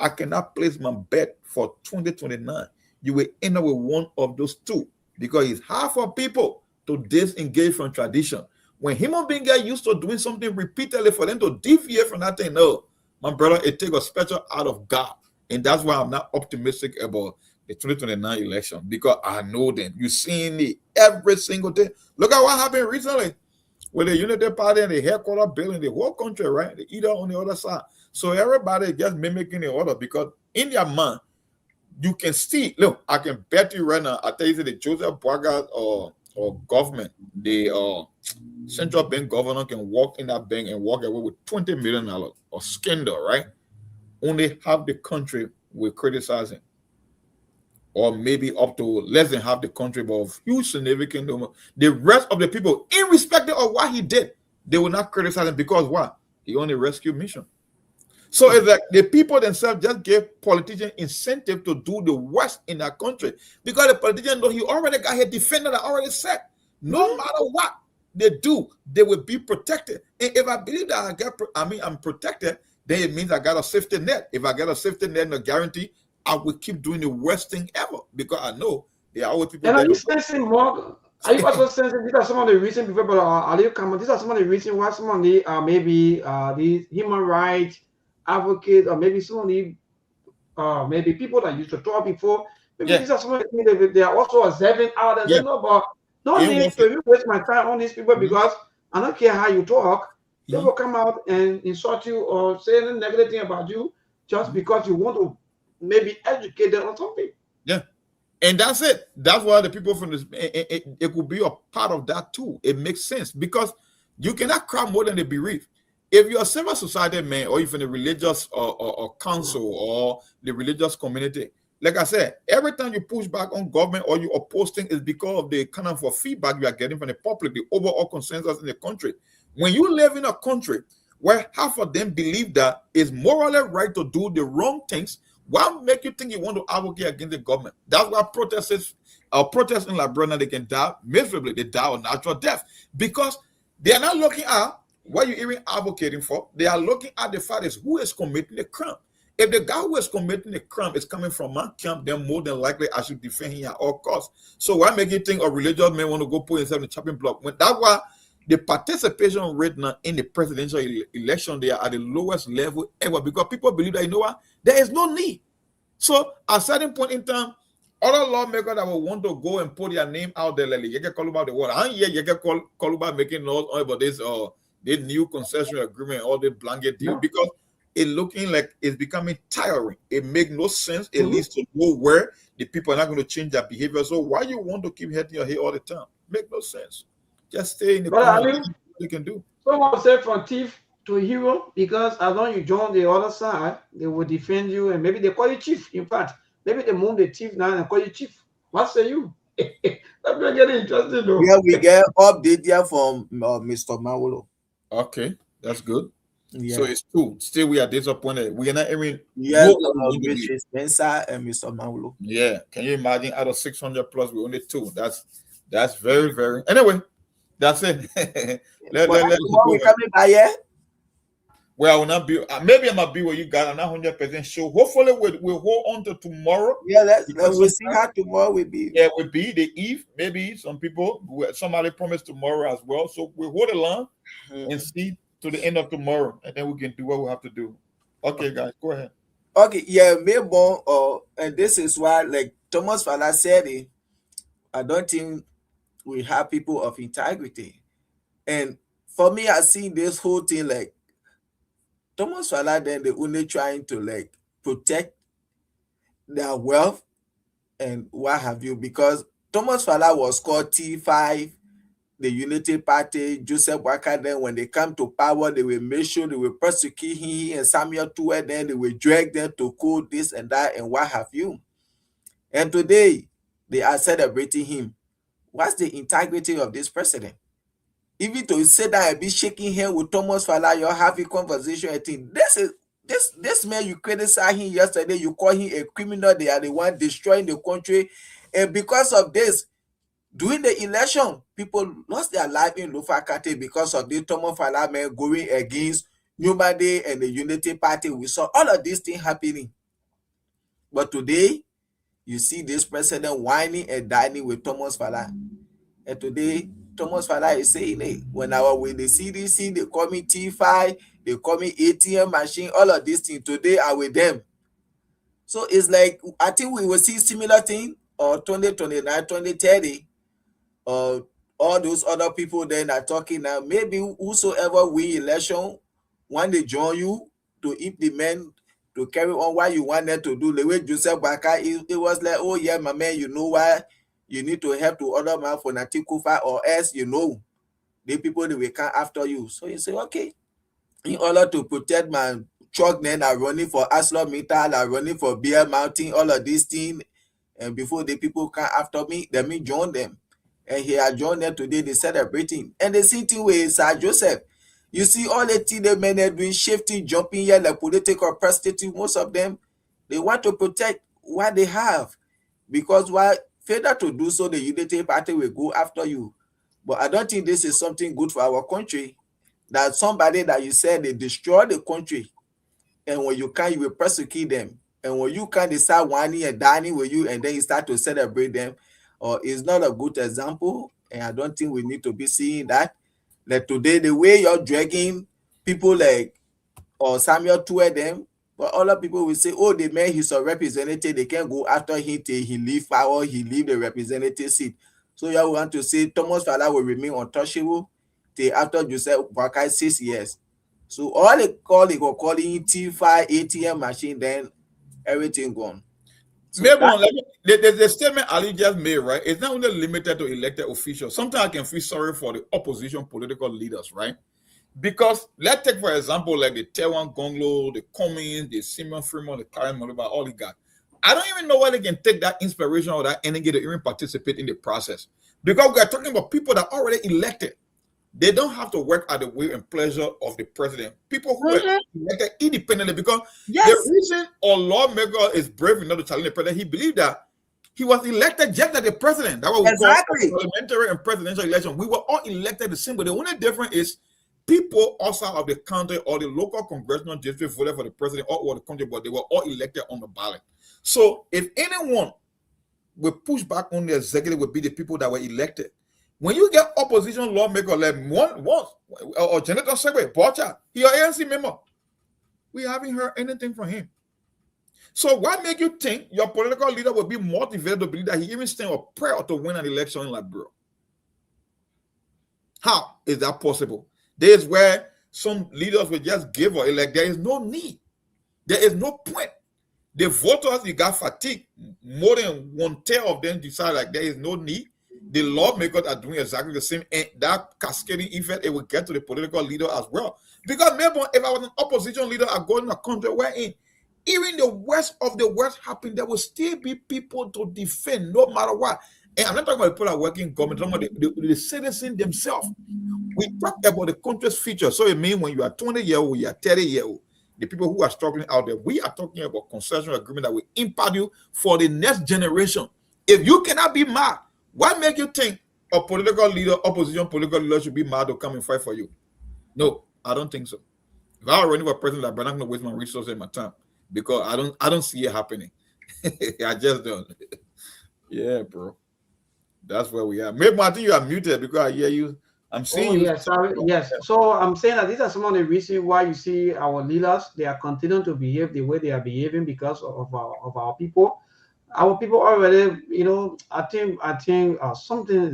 I cannot place my bet for 2029. You will end up with one of those two, because it's hard for people to disengage from tradition. When human beings get used to doing something repeatedly, for them to deviate from that thing, no, my brother, it takes a special out of God. And that's why I'm not optimistic about the 2029 election, because I know them. You're seeing it every single day. Look at what happened recently with the United Party and the headquarters building, the whole country, right? Either on the other side. So everybody just mimicking the other, because in their mind, you can see, look, I can bet you right now, I tell you, the Joseph Boagas or government, the central bank governor can walk in that bank and walk away with $20 million of scandal, right? Only half the country will criticize him, or maybe up to less than half the country, but of huge significant number. The rest of the people, irrespective of what he did, they will not criticize him, because what? He only rescued mission. So it's like the people themselves just gave politicians incentive to do the worst in that country, because the politician know he already got his defender that already said, no matter what they do, they will be protected. And if I believe that I'm protected, then it means I got a safety net. If I got a safety net and a guarantee, I will keep doing the worst thing ever, because I know there are always people. And are you sensing more? Are you also sensing these are some of the reasons before? But these are some of the reasons why some of the maybe the human rights advocates, or maybe some of the maybe people that used to talk before. Maybe these are some of the things that they are also observing out there. No, but don't need to waste my time on these people, because I don't care how you talk. They will come out and insult you or say a negative thing about you just because you want to maybe educate them on something. Yeah. And that's it. That's why the people from this, it could be a part of that too. It makes sense, because you cannot cry more than the bereaved. If you're a civil society man, or even a religious or council or the religious community, like I said, every time you push back on government or you oppose things, is because of the kind of feedback you are getting from the public, the overall consensus in the country. When you live in a country where half of them believe that it's morally right to do the wrong things, what make you think you want to advocate against the government? That's why protesters in Liberia, they can die miserably. They die of natural death, because they are not looking at what you're even advocating for. They are looking at the fact is who is committing the crime. If the guy who is committing the crime is coming from my camp, then more than likely I should defend him at all costs. So why make you think a religious man want to go put himself in the chopping block? That's why the participation rate now in the presidential election, they are at the lowest level ever, because people believe that, you know what, there is no need. So at a certain point in time, Other lawmakers that will want to go and put their name out there, like you get called about the water. And yeah, you get called about making noise about this new concession agreement, all the blanket deal, because it's looking like it's becoming tiring. It makes no sense. It leads to nowhere. The people are not going to change their behavior. So why you want to keep hitting your head all the time? Make no sense. Just stay in the corner. You can do. Someone said from thief to hero, because as long as you join the other side, they will defend you, and maybe they call you chief. In fact, maybe they move the thief now and call you chief. What say you? That's not getting interesting though. Yeah, we get update here from Mr. Mawolo. Okay, that's good. Yeah. So it's two. Still, we are disappointed. We are not even. Yes, Mr. Spencer and Mr. Mawolo. Yeah, can you imagine? Out of 600 plus, we only two. That's very, very. Anyway, that's it. Let we coming by here. Well, I will not be. Maybe I might be where you got. I'm not 100% sure. Hopefully, we'll hold on to tomorrow. Yeah, we'll see how tomorrow will be. Yeah, will be the eve. Maybe some people, somebody promised tomorrow as well. So we'll hold along and see to the end of tomorrow, and then we can do what we have to do. Okay, guys, go ahead. Okay, yeah, maybe. And this is why, like Thomas Fala said it. I don't think we have people of integrity, and for me, I seen this whole thing like Thomas Fala. Then they only trying to like protect their wealth and what have you, because Thomas Fala was called T5, the Unity Party, Joseph Waka. Then when they come to power, they will make sure they will persecute him and Samuel Tuwe. Then they will drag them to court, this and that and what have you. And today they are celebrating him. What's the integrity of this president? Even to sit down and be shaking hands with Thomas Fala, you're having conversation. I think this man, you criticized him yesterday, you call him a criminal, they are the one destroying the country. And because of this, during the election, people lost their life in Lufakate because of the Thomas Fala man going against Nobody and the Unity Party. We saw all of these things happening. But today, you see this president whining and dining with Thomas Fala. And today, Thomas Fala is saying, hey, when I was with the CDC, they call me T5, they call me ATM machine, all of these things. Today, I'm with them. So it's like, I think we will see similar thing, or 2029, 2030, all those other people then are talking now. Maybe whosoever win election, when they join you to implement, to carry on what you want them to do. The way Joseph Baka, it was like, oh yeah, my man, you know why? You need to help to other man for Natikufa or else, you know, the people that will come after you. So you say, okay, in order to protect my truck, then are running for Aslo Metal, are running for Beer Mountain, all of these things. And before the people come after me, let me join them. And he had joined them today, they celebrating. And the same thing with Sir Joseph. You see all the things the men are doing, shifting, jumping here, like political prostitute, most of them, they want to protect what they have. Because why failure to do so, the Unity Party will go after you. But I don't think this is something good for our country. That somebody that you said they destroy the country, and when you can, you will persecute them. And when you can, they start whining and dining with you, and then you start to celebrate them. It's not a good example, and I don't think we need to be seeing that. Like today, the way you're dragging people like Samuel Tuwe them, but other people will say, oh, the man, he's a representative, they can't go after him till he leave power, he leave the representative seat. So you want to say Thomas Fala will remain untouchable till after Joseph Boakai 6 years. So all they call calling T5 ATM machine, then everything gone. So the statement Ali just made, right? It's not only limited to elected officials. Sometimes I can feel sorry for the opposition political leaders, right? Because let's take, for example, like the Taiwan Gonglo, the Cummins, the Simon Fremont, the Karen Moluba, all he got. I don't even know why they can take that inspiration or that energy to even participate in the process. Because we are talking about people that are already elected. They don't have to work at the will and pleasure of the president. People who are elected independently, because the reason our lawmaker is brave enough to challenge the president, he believed that he was elected just like the president. That was what we call parliamentary and presidential election. We were all elected the same, but the only difference is people outside of the country or the local congressional district voted for the president all over the country, but they were all elected on the ballot. So if anyone will push back on the executive, would be the people that were elected. When you get opposition lawmaker like one or Senator Segway, Bocha, he an ANC member. We haven't heard anything from him. So what make you think your political leader will be motivated to believe that he even stand a prayer to win an election in Liberia? How is that possible? There's where some leaders will just give up. Like, there is no need. There is no point. The voters, you got fatigue. More than 1/3 of them decide like there is no need. The lawmakers are doing exactly the same, and that cascading effect, it will get to the political leader as well. Because maybe if I was an opposition leader, I go in a country wherein even the worst of the worst happen, there will still be people to defend no matter what. And I'm not talking about people that work in government, I'm talking about the citizens themselves. We talk about the country's future. So it means when you are 20-year-old, you are 30-year-old, the people who are struggling out there, we are talking about concession agreement that will impact you for the next generation. If you cannot be mad, what makes you think a political leader, opposition political leader should be mad to come and fight for you? No, I don't think so. If I were running for president, I'm not going to waste my resources and my time because I don't see it happening. I just don't. Yeah, bro. That's where we are. Maybe I think you are muted because I hear you. I'm seeing you. Yes, sorry. Yes. So I'm saying that these are some of the reasons why you see our leaders, they are continuing to behave the way they are behaving because of our people. Our people already, I think something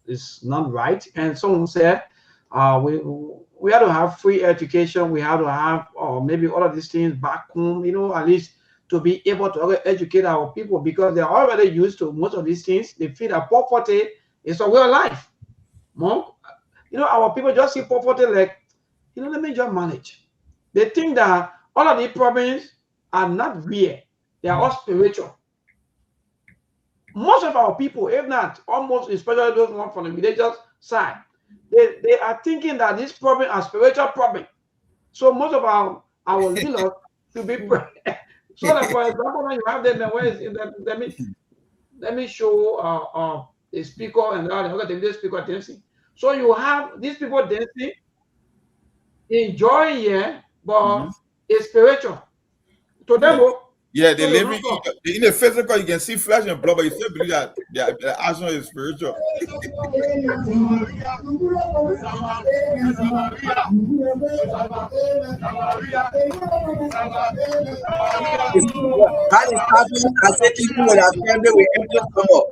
is not right. And someone said, we have to have free education. We have to have maybe all of these things back home, at least to be able to educate our people because they're already used to most of these things. They feel that poverty is a way of life. Mom, our people just see poverty like, let me just manage. They think that all of these problems are not real. They are all spiritual. Most of our people, if not almost, especially those ones from the religious side, they are thinking that this problem are spiritual problem. So most of our leaders should be so that, for example, when you have them, let me show a speaker and the speaker dancing. So you have these people dancing, enjoying, but it's spiritual. To them, yeah, they live in the physical, you can see flesh and blood, but you still believe that their action is spiritual. That is happening as if people would have come with empty stomach.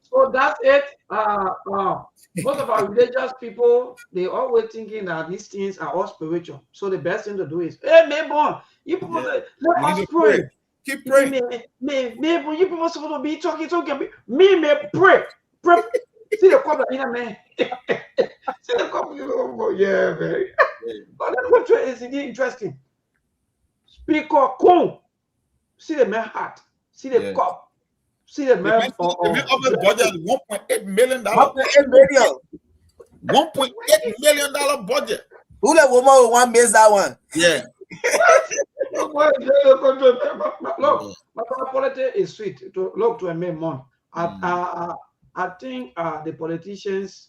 So that's it. Most of our religious people, they always thinking that these things are all spiritual. So the best thing to do is, hey, Mabon, you people let us pray. Keep praying. Mabon, you people supposed to be talking, so can be me, pray. See the couple in a man. See the couple, yeah, man. But that country is indeed interesting. Speaker cool. See the man heart. See the cup. See the man of the budget is $1.8 million. $1.8 million. $1.8 million budget. Who the woman will want base that one? Yeah. Look, my politics is sweet. To look to a main month. I think the politicians,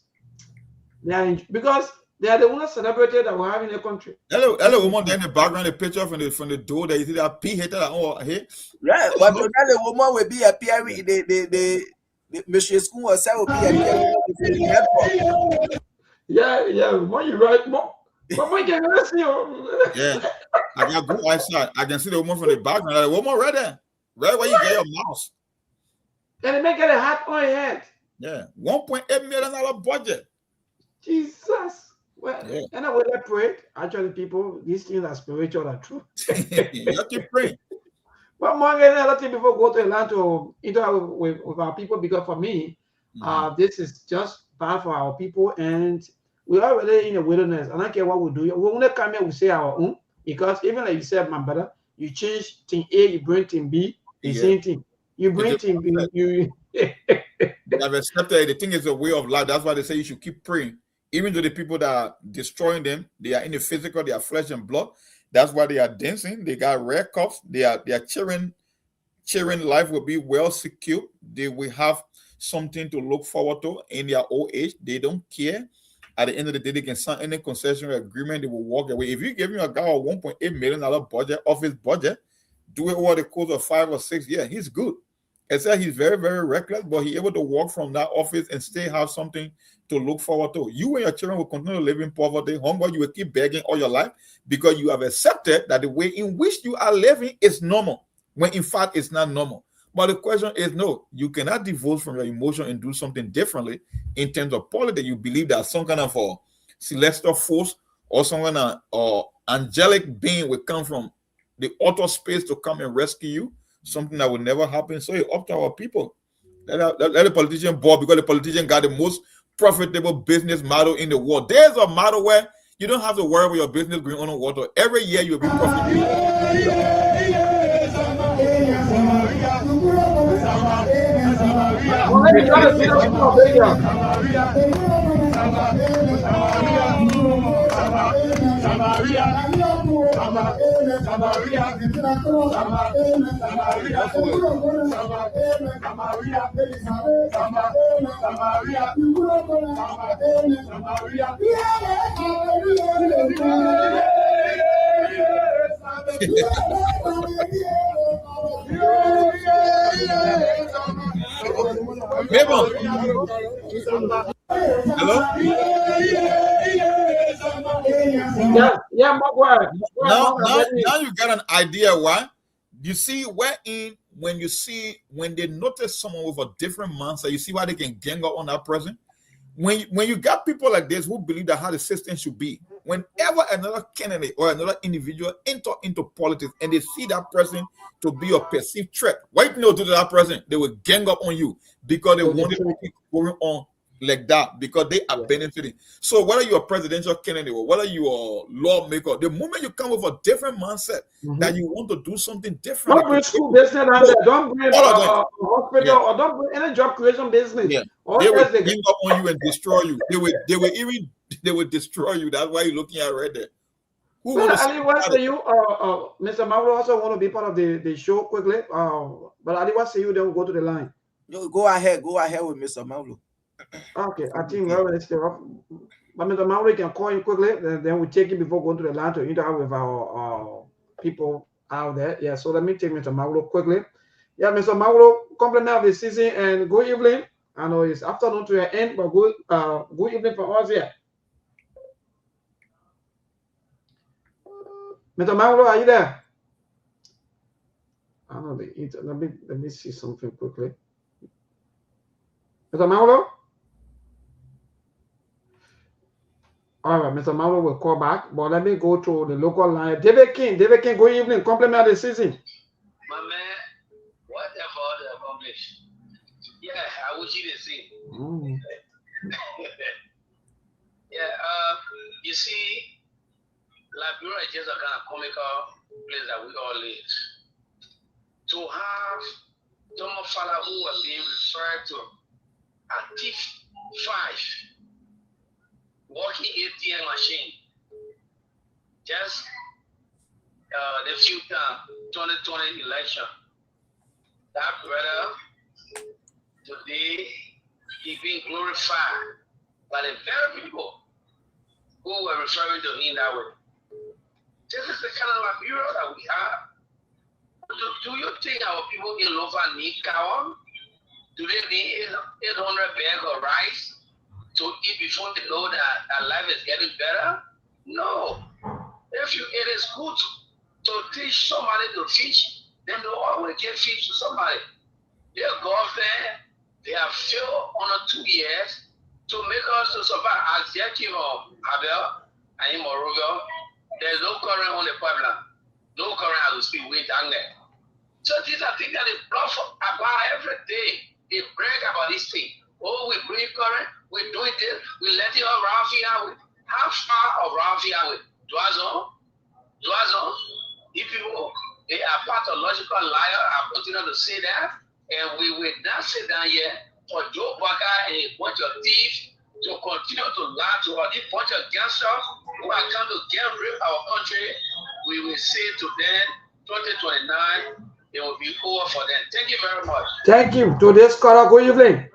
because they are the ones celebrated that we have in the country. Hello, woman. There in the background, the picture from the door. That you see that P hater here. Yeah, but the woman will be appearing. The Monsieur School will be appearing. Yeah. When you right, but when you see you. Yeah, I got good eyesight. I can see the woman from the background. The woman right there, right where you get your mouse. And they make it a hat on your head. Yeah, $1.8 million budget. Jesus. Well, yeah. And I will pray. Actually, people, these things are spiritual and true. You have to pray. But more than other thing, before go to a land to interact with our people, because for me, this is just bad for our people, and we're already in the wilderness. I don't care what we do. We want to come here, we say our own, because even like you said, my brother, you change thing A, you bring thing B, the same thing. You bring thing B, you. I've accepted. The thing is a way of life. That's why they say you should keep praying. Even to the people that are destroying them, they are in the physical, they are flesh and blood. That's why they are dancing. They got red cups. They are cheering life will be well secured. They will have something to look forward to in their old age. They don't care. At the end of the day, they can sign any concession agreement. They will walk away. If you give me a guy a $1.8 million budget, office budget, do it over the course of 5 or 6 years. He's good. Except he's very, very reckless, but he's able to walk from that office and still have something to look forward to. You and your children will continue to live in poverty, hunger. You will keep begging all your life because you have accepted that the way in which you are living is normal, when in fact it's not normal. But the question is, no, you cannot divorce from your emotion and do something differently in terms of politics. You believe that some kind of a celestial force or some kind of angelic being will come from the outer space to come and rescue you, something that will never happen. So it's up to our people. Let the politician board, because the politician got the most profitable business model in the world. There's a model where you don't have to worry about your business going on water. Every year you'll be profitable. Hello? Yeah, now you get an idea why. You see, when they notice someone with a different mindset, you see why they can gang up on that person. When you got people like this who believe that how the system should be, whenever another candidate or another individual enter into politics and they see that person to be a perceived threat, what you know to that person? They will gang up on you because they want it to keep going on like that because they are benefiting. So whether you're a presidential candidate or whether you're a lawmaker, the moment you come with a different mindset that you want to do something different, don't bring school business under, don't bring hospital or don't bring any job creation business. Yeah. They will gang up on you and destroy you. They will destroy you. That's why you're looking at right there. Ali, what say you? Mr. Mauro also want to be part of the show quickly. But Ali, what say you? Then we'll go to the line. No, go ahead with Mr. Mauro. Okay, I think let's stay off. But Mr. Mauro can call him quickly, then we take him before going to the line to interact with our people out there. Yeah, so let me take Mr. Mauro quickly. Yeah, Mr. Mauro, compliment of the season and good evening. I know it's afternoon to your end, but good evening for us here. Mr. Mauro, are you there? I know let me see something quickly. Mr. Mauro? All right, Mr. Mauro will call back, but let me go to the local line. David King, good evening. Compliment the season. My man, whatever the accomplish. Yeah, I wish you the same. Yeah, you see, Liberia is just a kind of comical place that we all live. To have some fellow who was being referred to as Thief 5 walking ATM machine. Just the few times 2020 election. That brother today he being glorified by the very people who were referring to him that way. This is the kind of Liberia that we have. Do you think our people in Lova need cow? Do they need 800 bags of rice to eat before they know that life is getting better? No. It is good to teach somebody to fish, then they always get fish to somebody. Their government, they have failed on 2 years to make us to survive. As Jackie or Abel and Morovia, there's no current on the pipeline. No current as we speak, we down there. So these are things that they bluff about every day. They brag about this thing. Oh, we bring current, we're doing this, we let it all around here. How far around here? Doison, these people, they are pathological liars. I continue to say that. And we will not sit down here for Joe Baka and a bunch of thieves to continue to lie to us. This bunch of gangsters who are come to get rid of our country, we will say to them, 2029, it will be over for them. Thank you very much. Thank you. Today's caller, good evening.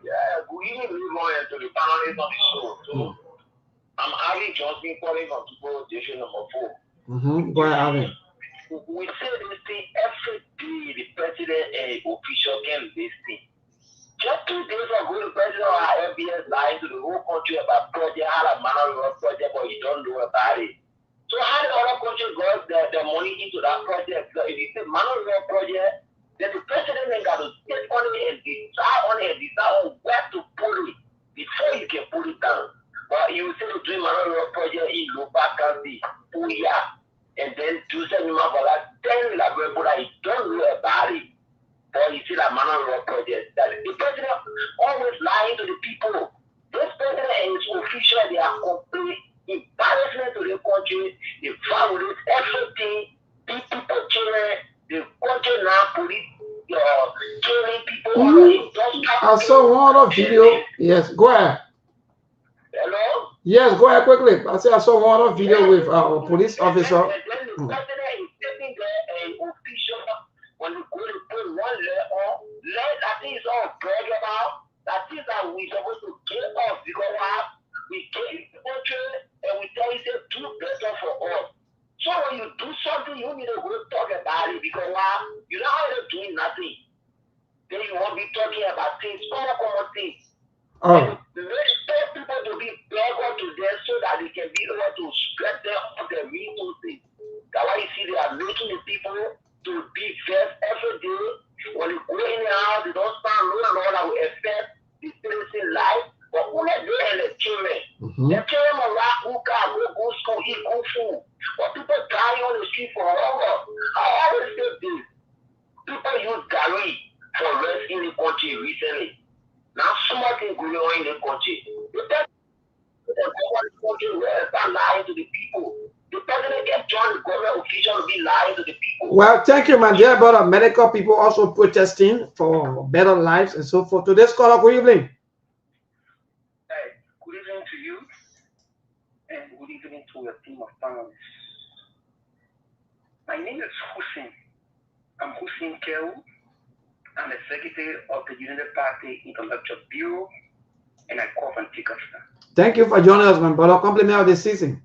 Yeah, good evening, everyone, to the panelists on the show. So, I'm Ali Johnson calling from People Station number 4. Go ahead, Ali. we say this thing every day. The president and official can listen. Just 2 days ago, the president of our FBS lied to the whole country about project, how a manner of project, but you don't know about it. So how the other country got the money into that project? So if it's a manner of project, then the president then got to sit on it and decide on where to put it before you can put it down. But you say to do manner of project in local county, Puya, and then do something about that, then la you don't know about it. Or you see that manner of project. That the president always lying to the people. This president and his official, they are complete embarrassment to the country. They violate everything. People children, the country now police killing people. I saw one other video. Yes, go ahead. Hello? Yes, go ahead quickly. I said I saw one other video with a police officer. And then the president is sitting there and official. When you go to put one let that thing is all brag about, that things that we supposed to get off because we get the country and we tell you to do better for us. So when you do something, you need to go talk about it because you're not already doing nothing. Then you won't be talking about things, common things. Oh. Expect people to be beggar to them so that they can be able to spread them of their resources. That's why you see they are making the people to be first every day. When you go in the house, they don't stand no law that will affect the citizen life. But who let them and the children? The children of rock who can go school, eat good food. But people die on the street for hunger. I always say this. People use Gary for rest in the country recently. Now something going on in the country. The country will start lying to the people. The president can join the government official to be lying to the people. Well, thank you, my dear brother. Medical people also protesting for better lives and so forth. Today's caller, good evening. Hey, good evening to you, and good evening to your team of panelists. My name is Hussein. I'm Hussein Kew. I'm the secretary of the United Party Intellectual Bureau, and I call from Ticketstown. Thank you for joining us, my brother. Compliment of the season.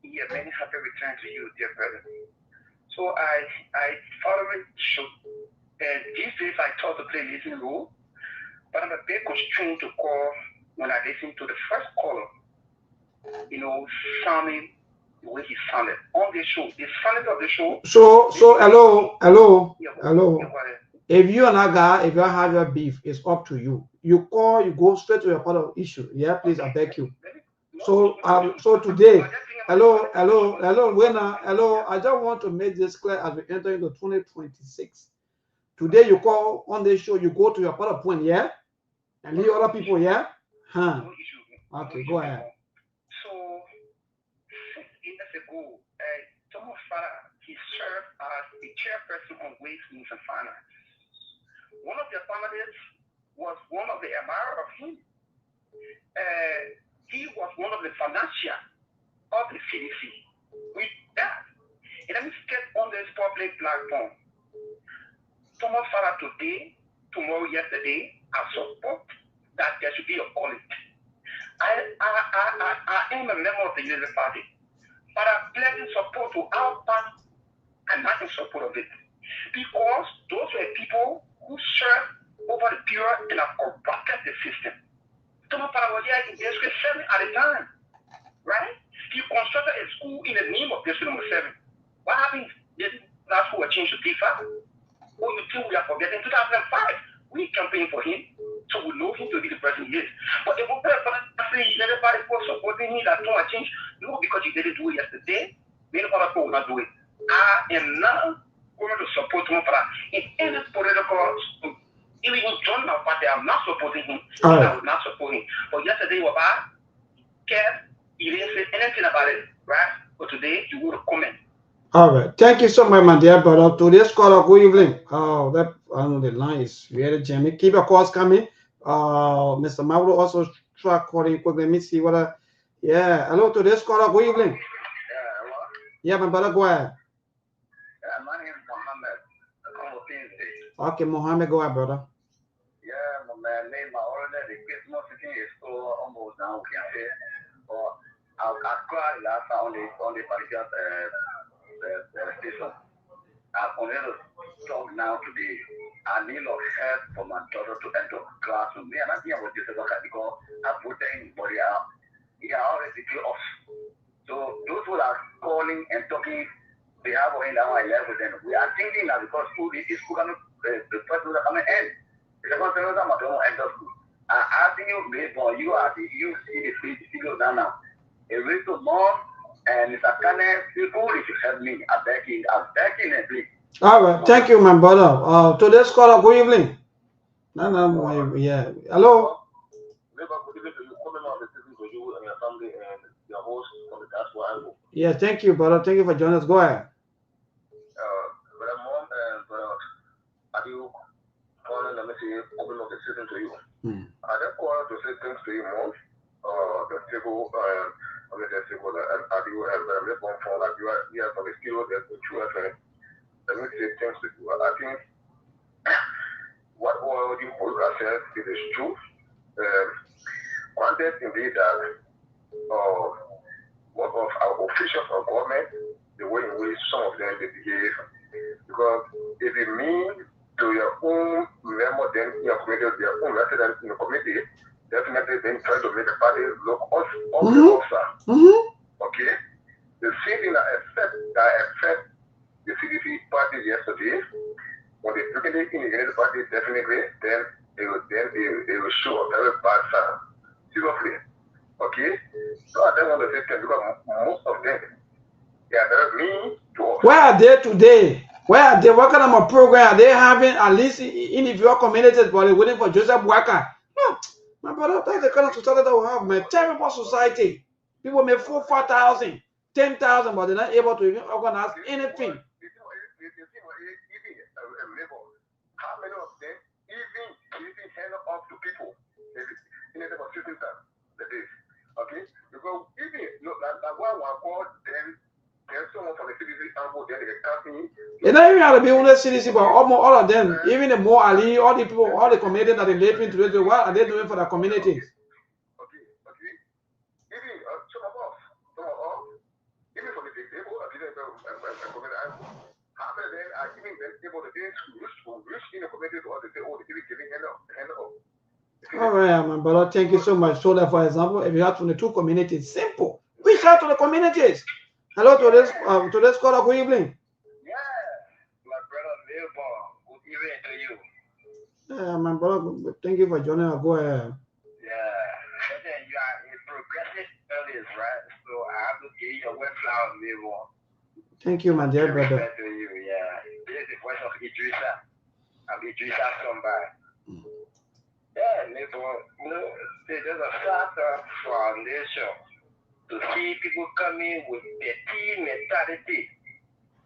Yeah, many happy return to you, dear brother. So I follow the show, and these days I thought to play listening role, but I'm a bit constrained to call when I listen to the first caller. You know, sounding the way he sounded on the show. The sound of the show. So hello. Yeah, If you and that guy, if you have your beef, it's up to you. You call, you go straight to your part of issue. Yeah, please, I beg you. So today, hello. I just want to make this clear as we enter into 2026. Today you call on the show, you go to your part of point, yeah, and leave other people, yeah. Okay, go ahead. So 6 years ago, Thomas Farah, he served as the chairperson on Ways, Means, and Finance. One of the panelists was one of the admirers of him. He was one of the financiers of the CDC. With that, and let me get on this public platform. Thomas Farah today, tomorrow, yesterday, I support that there should be a audit. I am a member of the United Party, but I'm pledging support to our party and not in support of it. Because those were people who served over the period and have corrupted the system. Thomas Farah was here in District 7 at the time, right? He constructed a school in the name of District number 7. What happened? That school was changed to DFA. Oh, you think we are forgetting? 2005, we campaigned for him, so we know him to be the person he is. But the people say everybody was supporting him that don't change. No, because he didn't do it yesterday. Many other people will not do it. I am not going to support him for that. In any political, even in joining my party, I'm not supporting him. I will not support him. But yesterday, you were bad, cared, you didn't say anything about it, right? But today, you will comment. All right. Thank you so much, my dear brother. Today's caller, good evening. Oh, I know the line is very jammy. Keep your calls coming. Mr. Mauro also try calling quickly. Let me see what yeah. Hello, today's caller, good evening. Hello? Yeah, my brother, go ahead. My name is Mohammed. Okay, Mohammed, go ahead, brother. Yeah, my man, my ordinary Christmas is so almost now, can I say? But I cried last on the particular station. I'm going to talk now today. I need a help for my daughter to enter classroom. Me and I think I was just because I put anybody out. Yeah, already feel off. So those who are calling and talking, they have already now 11 then. We are thinking that because school is going to the first one coming in. It's going to end of school. I'm asking you, you are you see the video now. A little more and it's a kind of people if you help me. I'm begging and please. All right, thank you, my brother. Today's caller, good evening. No, yeah. Hello. Yeah, thank you, brother. Thank you for joining us. Go ahead. Brother Mom and Brother Adu, calling and message open up the system to you. I just call to say thanks to you, Mom. The civil, the civil, and Adu and the phone for that you are for the skill of the true friend. Let me say thanks to you. I think what all you said it is true. Granted, indeed, that what of our officials of government, the way in which some of them they behave, because if it means to your own member, then in your community, your own residents in the community, definitely then try to make the party look officer. Okay? The same thing that affect the CDC party yesterday, when they took it in the party, definitely, then it will show a very bad sign. Seriously. Okay? So I don't want to say that because most of them, they are very mean to us. Where are they today? Where are they? What kind of a program are they having at least in your communities while they're waiting for Joseph Waka? No, my brother, that's the kind of society that we have, man. Terrible society. People make 4,000, 10,000, but they're not able to even organize anything. How many of them even hand up to people in the system that is okay? Because even that one call them, there's someone from the CDC and go there, they can't see. They don't even have to be on the CDC, but almost all of them, even the more Ali, all the people, all the communities that they live in today, what are they doing for the communities? Okay. Even some of us, even for the disabled, how many of them are even able to reach in the community or they say, oh, they're giving hand up. All right, my brother, thank you so much. So that, for example, if you have 22 communities, simple. Reach out to the communities. Hello to this caller, good evening. Yeah, my brother Milborn, good evening to you. Yeah, my brother, thank you for joining us. Go ahead. Yeah, you are a progressive earliest, right? So I have to give you a wet flower, Milborn. Thank you, my dear brother. To you, yeah. This is the voice of Idrissa. I'm Idrissa somebody. Yeah, Milborn, there's a startup foundation to see people coming with their team mentality.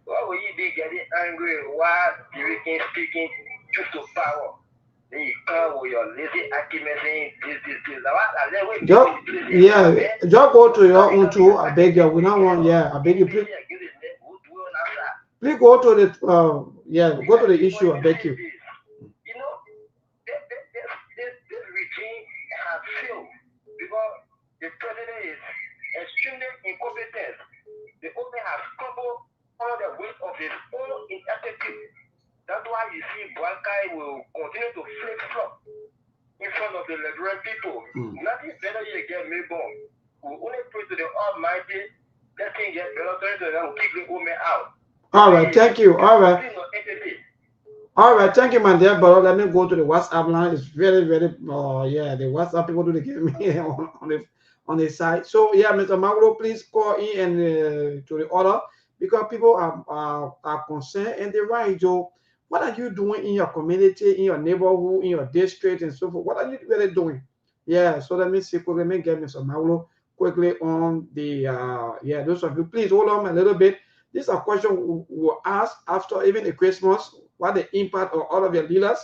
Why will you be getting angry while speaking truth to power? Then you come with your lazy argument saying this. Yeah, just go to your own too. I beg you. We don't want. Yeah, I beg you. Please go to the. Go to the issue. I beg you. You know, this regime has failed because the president is extremely incompetent. The government has crumbled under the weight of his own ineptitude. That's why you see Brankai will continue to flip-flop in front of the Liberian people. Nothing better you get Milborn. We only pray to the Almighty, let him get better so that will keep the woman out. All right, thank you. All right, thank you, my dear brother. Let me go to the WhatsApp line. It's very, very, the WhatsApp people do get me on the side. So, yeah, Mr. Magro, please call in and to the order because people are concerned and they're right, Joe. What are you doing in your community, in your neighborhood, in your district, and so forth? What are you really doing? Yeah, so let me see. Let me get Mr. Magro quickly on the, those of you, please hold on a little bit. This is a question we will ask after even the Christmas. What the impact of all of your leaders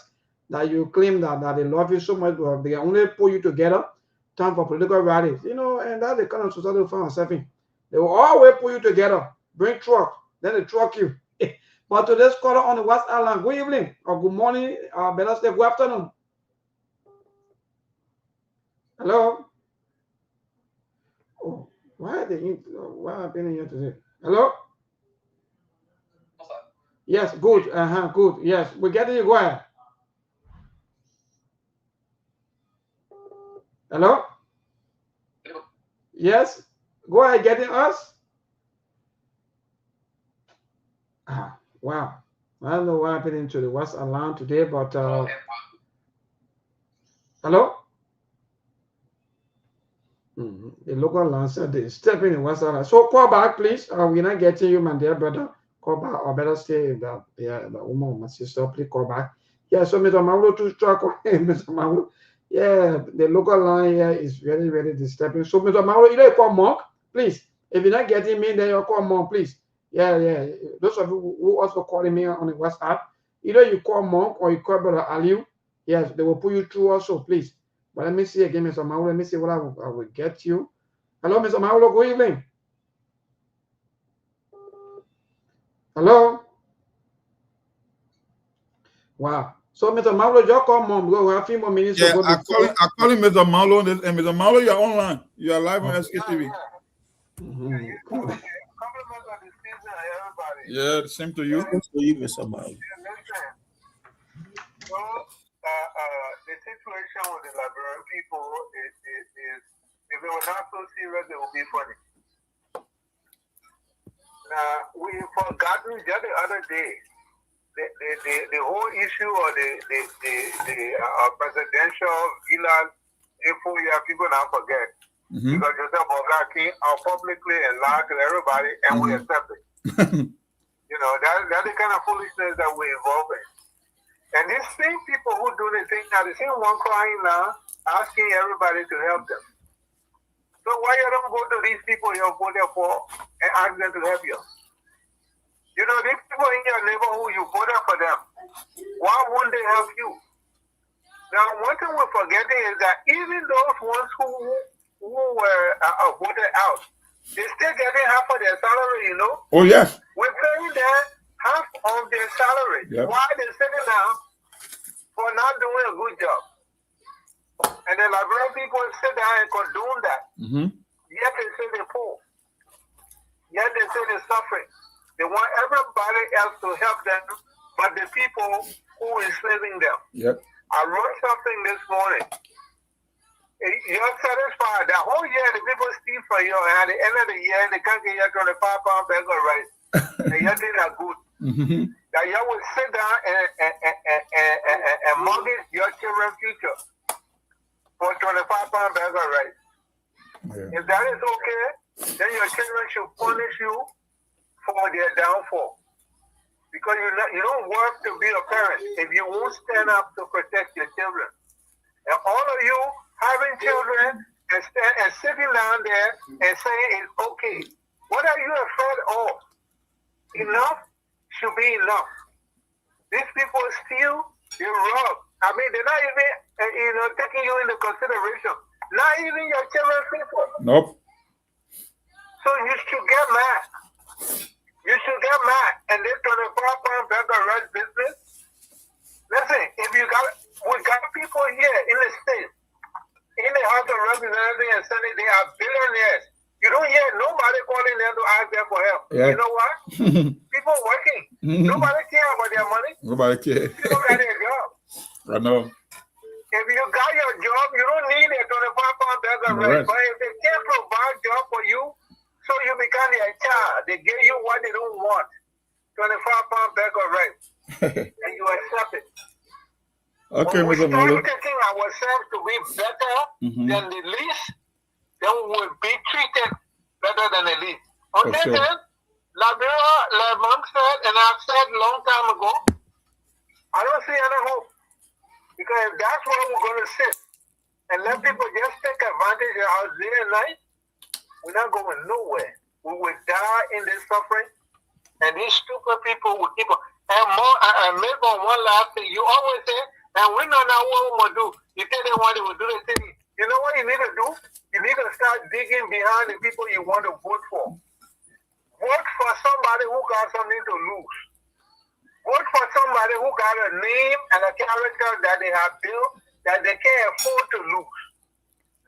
that you claim that they love you so much, but they only pull you together, time for political rallies, and that's the kind of society we find ourselves in. They will always pull you together, bring truck, then they truck you. But today's caller on the WhatsApp line, good evening or good morning, better say good afternoon. Hello. Oh, why happening here today? Hello. Yes, good. Good. Yes, we're getting you. Go ahead. Hello? Yes? Go ahead, getting us? Wow. I don't know what happened to the WhatsApp line today, but hello? The local line said they step in the WhatsApp line. So call back, please. We're not getting you, my dear brother. Call back, or better stay that the woman, my sister, please call back. Yeah, so Mr. Mauro to track Mr. Mauro. Yeah, the local line here is very, very disturbing. So, Mr. Mauro, you call Monk, please. If you're not getting me, then you call Monk, please. Yeah. Those of you who also calling me on the WhatsApp, either you call Monk or you call Brother Aliu. Yes, they will put you through also, please. But let me see again, Mr. Mauro. Let me see what I will get you. Hello, Mr. Mauro. Good evening. Hello. Wow. So, Mr. Mauro, just call Mom. We have a few more minutes to go. I'm calling Mr. Marlowe, and Mr. Marlowe, you're online. You are live on SKTV. Yeah, the same to you. Mr. Marlowe. The situation with the Liberian people is if it was not so serious, it would be funny. Now, we forgotten just the other day the whole issue of the presidential villas. If people now forget, because Joseph Bogaki are publicly and loud to everybody, and we accept it. That's the kind of foolishness that we're involved in. And these same people who do the thing now, the same one crying now, asking everybody to help them. So why you don't go to these people you go there for and ask them to help you? These people in your neighborhood, you go there for them. Why won't they help you? Now, one thing we're forgetting is that even those ones who were voted out, they're still getting half of their salary, Oh, yes. We're paying them half of their salary. Yep. Why they're sitting down for not doing a good job. And the Liberian people sit down and condone that. Yet they say they're poor. Yet they say they're suffering. They want everybody else to help them, but the people who are enslaving them. Yep. I wrote something this morning. You're satisfied. The whole year the people steal from you, and at the end of the year they can't get you 25 pound bag of rice. And your things are good. That you will sit down and mortgage your children's future for 25 pound bag of rice. If that is okay, then your children should punish you for their downfall. Because you don't work to be a parent if you won't stand up to protect your children. And all of you having children and sitting down there and saying it's okay. What are you afraid of? Enough should be enough. These people steal, they rob. I mean, they're not even, taking you into consideration. Not even your children's people. Nope. So you should get mad. You should get mad. And this 25-pound bag of rice business. Listen, we got people here in the state, in the House of Representatives and Senate, they are billionaires. You don't hear nobody calling them to ask them for help. Yeah. You know what? People working. Nobody care about their money. Nobody cares. People got their job. I know. If you got your job, you don't need a 25-pound bag of rice. But if they can't provide job for you, so you become their child. They give you what they don't want. 25-pound bag of rice. And you accept it. Okay, when we Mr. start Molo. taking ourselves to be better than the least, then we will be treated better than the least. Until then, Liberia, like Monk said, and I've said a long time ago, I don't see any hope. Because if that's where we're going to sit and let people just take advantage of our day and night, we're not going nowhere. We will die in this suffering, and these stupid people will keep on. And maybe on one last thing, you always say, and we know now what we want to do. You tell them what they will do, they say, you know what you need to do? You need to start digging behind the people you want to vote for. Vote for somebody who got something to lose. Vote for somebody who got a name and a character that they have built that they can't afford to lose.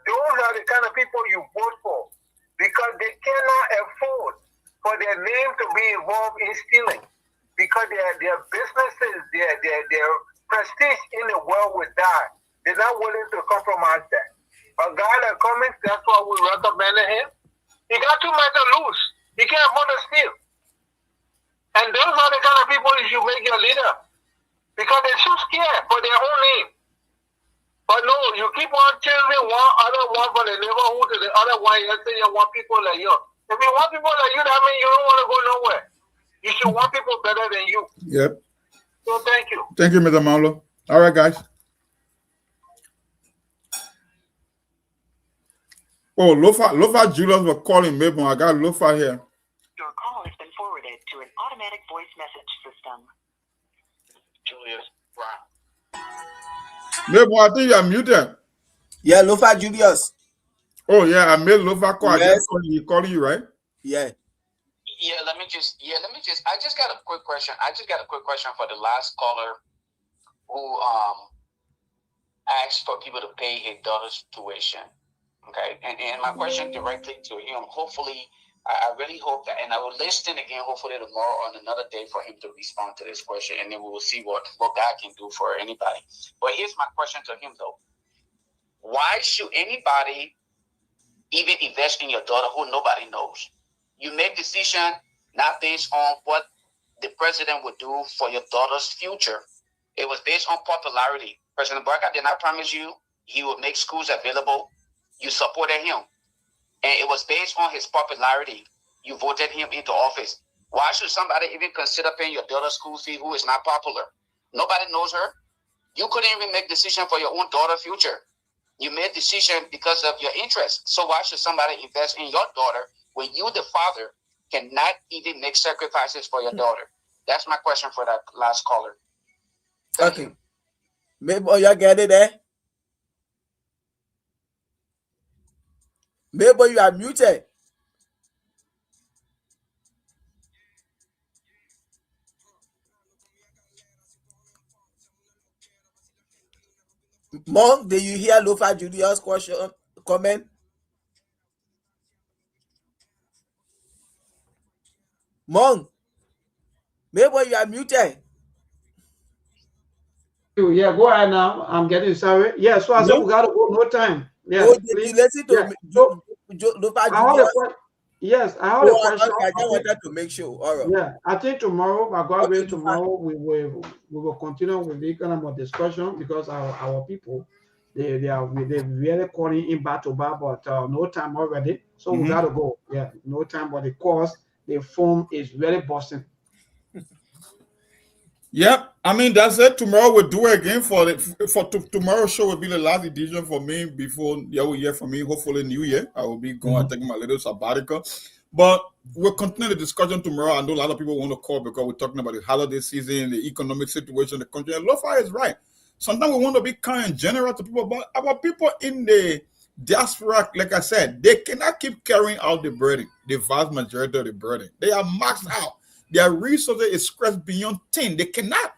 Those are the kind of people you vote for because they cannot afford for their name to be involved in stealing. because their businesses, their prestige in the world will die. They're not willing to compromise that. A guy like Cummings, that's why we recommended him. He got too much to lose. He can't afford to steal. And those are the kind of people you should make your leader. Because they're too scared for their own name. But no, you keep on choosing one from the neighborhood to the other one. You say you want people like you. If you want people like you, that means you don't want to go nowhere. You should want people better than you. Yep. So thank you. Thank you, Mr. Marlo. All right, guys. Oh, Lofa Julius was calling Mabel. I got Lofa here. Your call has been forwarded to an automatic voice message system. Julius Brown. Mabel, I think you are muted. Yeah, Lofa Julius. Oh, yeah, I made Lofa call. Yes. He calling you, right? Yeah. Let me just I just got a quick question. For the last caller who asked for people to pay his daughter's tuition. Okay. And my question directly to him, hopefully, I really hope that, and I will listen again hopefully tomorrow on another day for him to respond to this question, and then we will see what God can do for anybody. But here's my question to him though. Why should anybody even invest in your daughter who nobody knows? You make decision not based on what the president would do for your daughter's future. It was based on popularity. President Barker did not promise you he would make schools available. You supported him. And it was based on his popularity. You voted him into office. Why should somebody even consider paying your daughter's school fee who is not popular? Nobody knows her. You couldn't even make decision for your own daughter's future. You made decision because of your interest. So why should somebody invest in your daughter when you, the father, cannot even make sacrifices for your daughter? That's my question for that last caller. Okay. Maybe you get it there. Maybe you are muted. Monk, did you hear Lofa Julius' comment? Monk, maybe you are muted. Yeah, go ahead now. I'm getting sorry. Yeah, so I said we gotta go. No time. Yeah, Oh, did you listen to Lofa Julius? Yes, I heard a question. I just wanted to make sure. All right. Yeah, I think tomorrow, by God will, tomorrow we will continue with the kind of discussion because our people they're really calling in back to back, but no time already, so we gotta go. Yeah, no time, but the course the phone is really busting. Yep, I mean that's it. Tomorrow we'll do it again for tomorrow's show will be the last edition for me before you will hear from me. Hopefully New Year I will be going and taking my little sabbatical. But we'll continue the discussion tomorrow. I know a lot of people want to call because we're talking about the holiday season, the economic situation in the country. And Lofa is right. Sometimes we want to be kind and generous to people, but our people in the diaspora, like I said, they cannot keep carrying out the burden, the vast majority of the burden. They are maxed out. Their resources is stretched beyond 10. They cannot.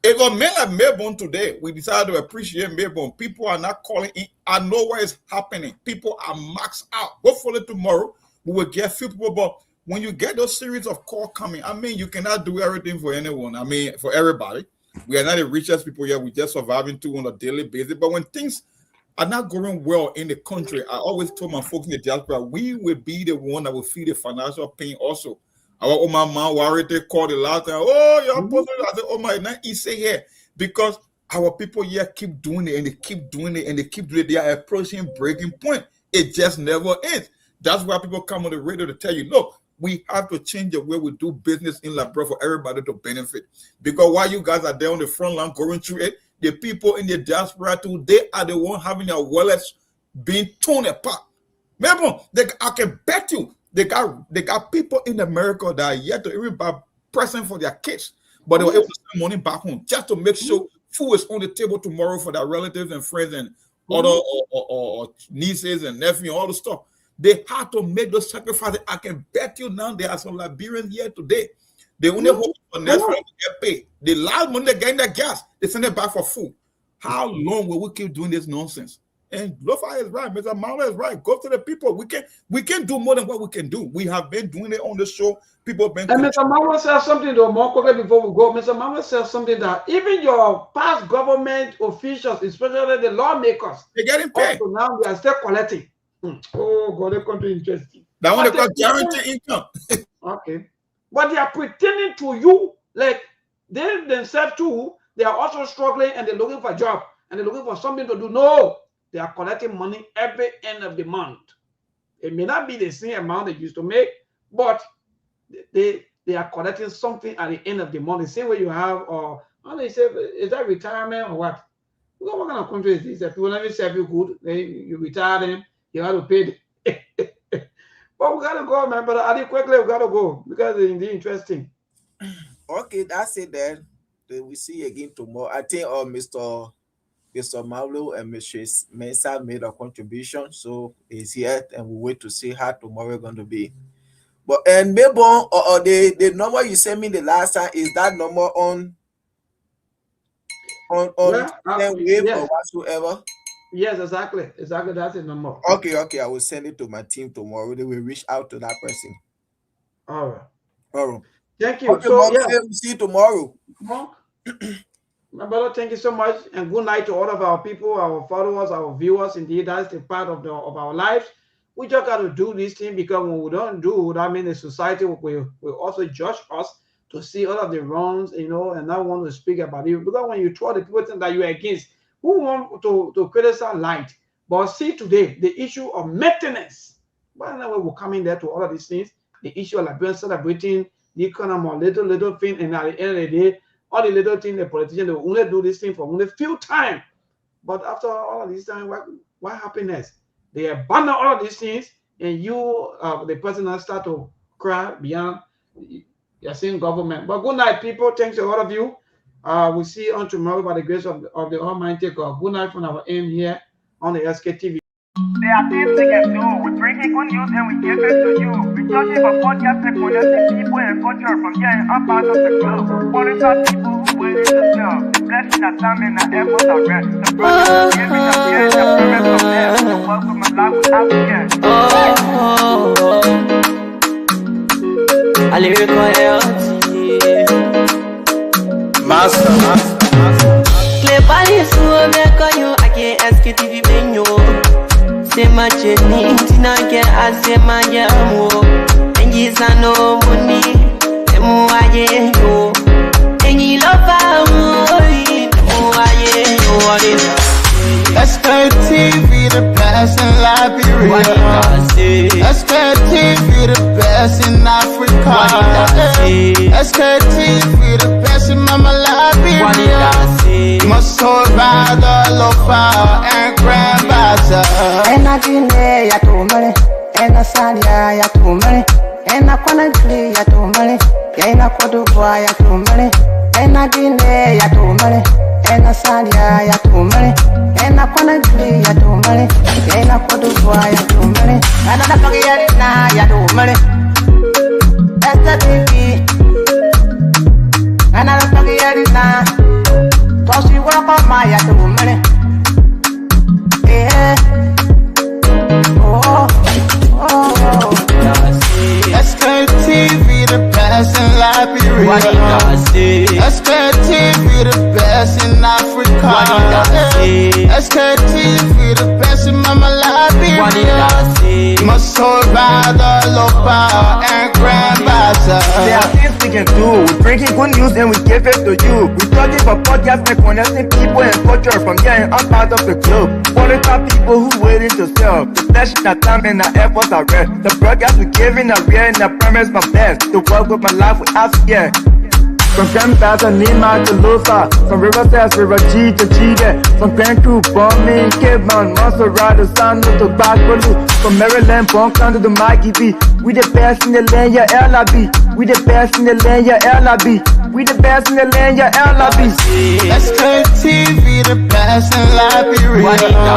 If a man like Melbourne today, we decided to appreciate Melbourne. People are not calling in. I know what is happening. People are maxed out. Hopefully tomorrow we will get few people. But when you get those series of calls coming, I mean, you cannot do everything for anyone. I mean, for everybody. We are not the richest people here. We're just surviving too on a daily basis. But when things are not going well in the country, I always told my folks in the diaspora, we will be the one that will feel the financial pain also. Our my man worried they called the last time. Oh, you're supposed to. I said, oh my, not easy here because our people here keep doing it and they keep doing it and they keep doing it. They are approaching breaking point. It just never ends. That's why people come on the radio to tell you, look, we have to change the way we do business in Labrador for everybody to benefit. Because while you guys are there on the front line going through it, the people in the diaspora too, they are the ones having their wallets being torn apart. Remember, I can bet you. They got people in America that are yet to even buy present for their kids, but they were able to send money back home just to make sure food is on the table tomorrow for their relatives and friends and other or nieces and nephews, all the stuff. They had to make those sacrifices. I can bet you now there are some Liberians here today. They only hope for next to get paid. The last money they get in their gas, they send it back for food. How long will we keep doing this nonsense? And Lofa is right. Mr. Marlowe is right. Go to the people. We can do more than what we can do. We have been doing it on the show. People have been. And Mr. Marlowe said something though, more quickly before we go. Mr. Marlowe said something that even your past government officials, especially the lawmakers, they're getting paid. Also now we are still collecting. Oh God, the country interesting. That one they call guaranteed income. Okay. But they are pretending to you like they themselves too, they are also struggling and they're looking for a job and they're looking for something to do. No, they are collecting money every end of the month. It may not be the same amount they used to make, but they are collecting something at the end of the month. The same way you have, or how they say, is that retirement or what? What kind of country is this? If people never serve you good, then you retire them, you have to pay them. But we gotta go, man. But I think quickly we gotta go because it's indeed interesting. Okay, that's it then. We see you again tomorrow. I think Mr. Marlowe and Mrs. Mensah made a contribution, so he's here, and we wait to see how tomorrow going to be. But and maybe the number you sent me the last time, is that number on wave or whatsoever? Yes, exactly. That's the number. Okay. I will send it to my team tomorrow. They will reach out to that person. All right. Thank you. Okay, so yeah, we'll see you tomorrow. My brother, thank you so much, and good night to all of our people, our followers, our viewers. Indeed, that's the part of our lives. We just got to do this thing because when we don't do that, means the society will also judge us to see all of the wrongs, and not want to speak about it. Because when you try the people think that you're against, who want to criticize light? But see today, the issue of maintenance. By now we're coming there to all of these things. The issue of Liberians celebrating the kind of little thing, and at the end of the day, all the little things, the politicians, they will only do this thing for only few time. But after all of this time, what happiness? They abandon all of these things, and you, the person that start to cry beyond your same government. But good night, people. Thanks to all of you. We'll see you on tomorrow by the grace of the Almighty God. Good night from our aim here on the Sktv. There are things we can do. We bring in good news and we give it to you. We talk about podcasts and connecting people and culture from here and up out of the club. Monitor people who waiting to sell. The blessing that time and the efforts are rest. The brothers giving the care, the parents of them. So welcome my life with African. I lyrical Master. Cleverly, so make you again Sktv menu. Se macheni tina ke ase majamu engi sano muni emu aye yo engi lova mui emu aye yo. Sktv, the best in Liberia. Sktv, the best in Africa. Sktv, the best in Mama Liberia. Muscle Rider, Lofa, and Grandmaster. Ena Guinea ya tumale, ena Sadia ya tumale, ena Conakry ya tumale, ena Cote d'Ivoire ya tumale, ena Guinea ya tumale, ena Sadia ya tumale, ena Conakry ya tumale, ena Cote d'Ivoire ya tumale, ena Napoli ya tumale, Sktv, ena Napoli ya tosi wako maya tumale. Sktv, the best in Liberia. Sktv, the best in Africa. Sktv, the best in Mama Liberia. Muscle Rider, Lofa, and Grandmaster. There are things we can do. We bring in good news and we give it to you. We talking about podcasts and connecting people and culture from here and up out of the club. Monitor people who waiting to sell. The blessing that time and the efforts are rest. The broadcast we giving are real and the promise my best. The work with my life with us, yeah. From Grandfather Nima to Lusa, from Riverside, River G to Chile, from Grand Crew, Bombing, Cape Mount, Monster Rider, San to Backwalu, from Maryland, Bonk to the Mikey B. We the best in the land, yeah, LIB. We the best in the land, yeah, LIB. We the best in the land, yeah, LIB. Sktv, the best in Liberia.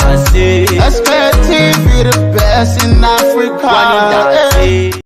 Sktv, the best in Africa.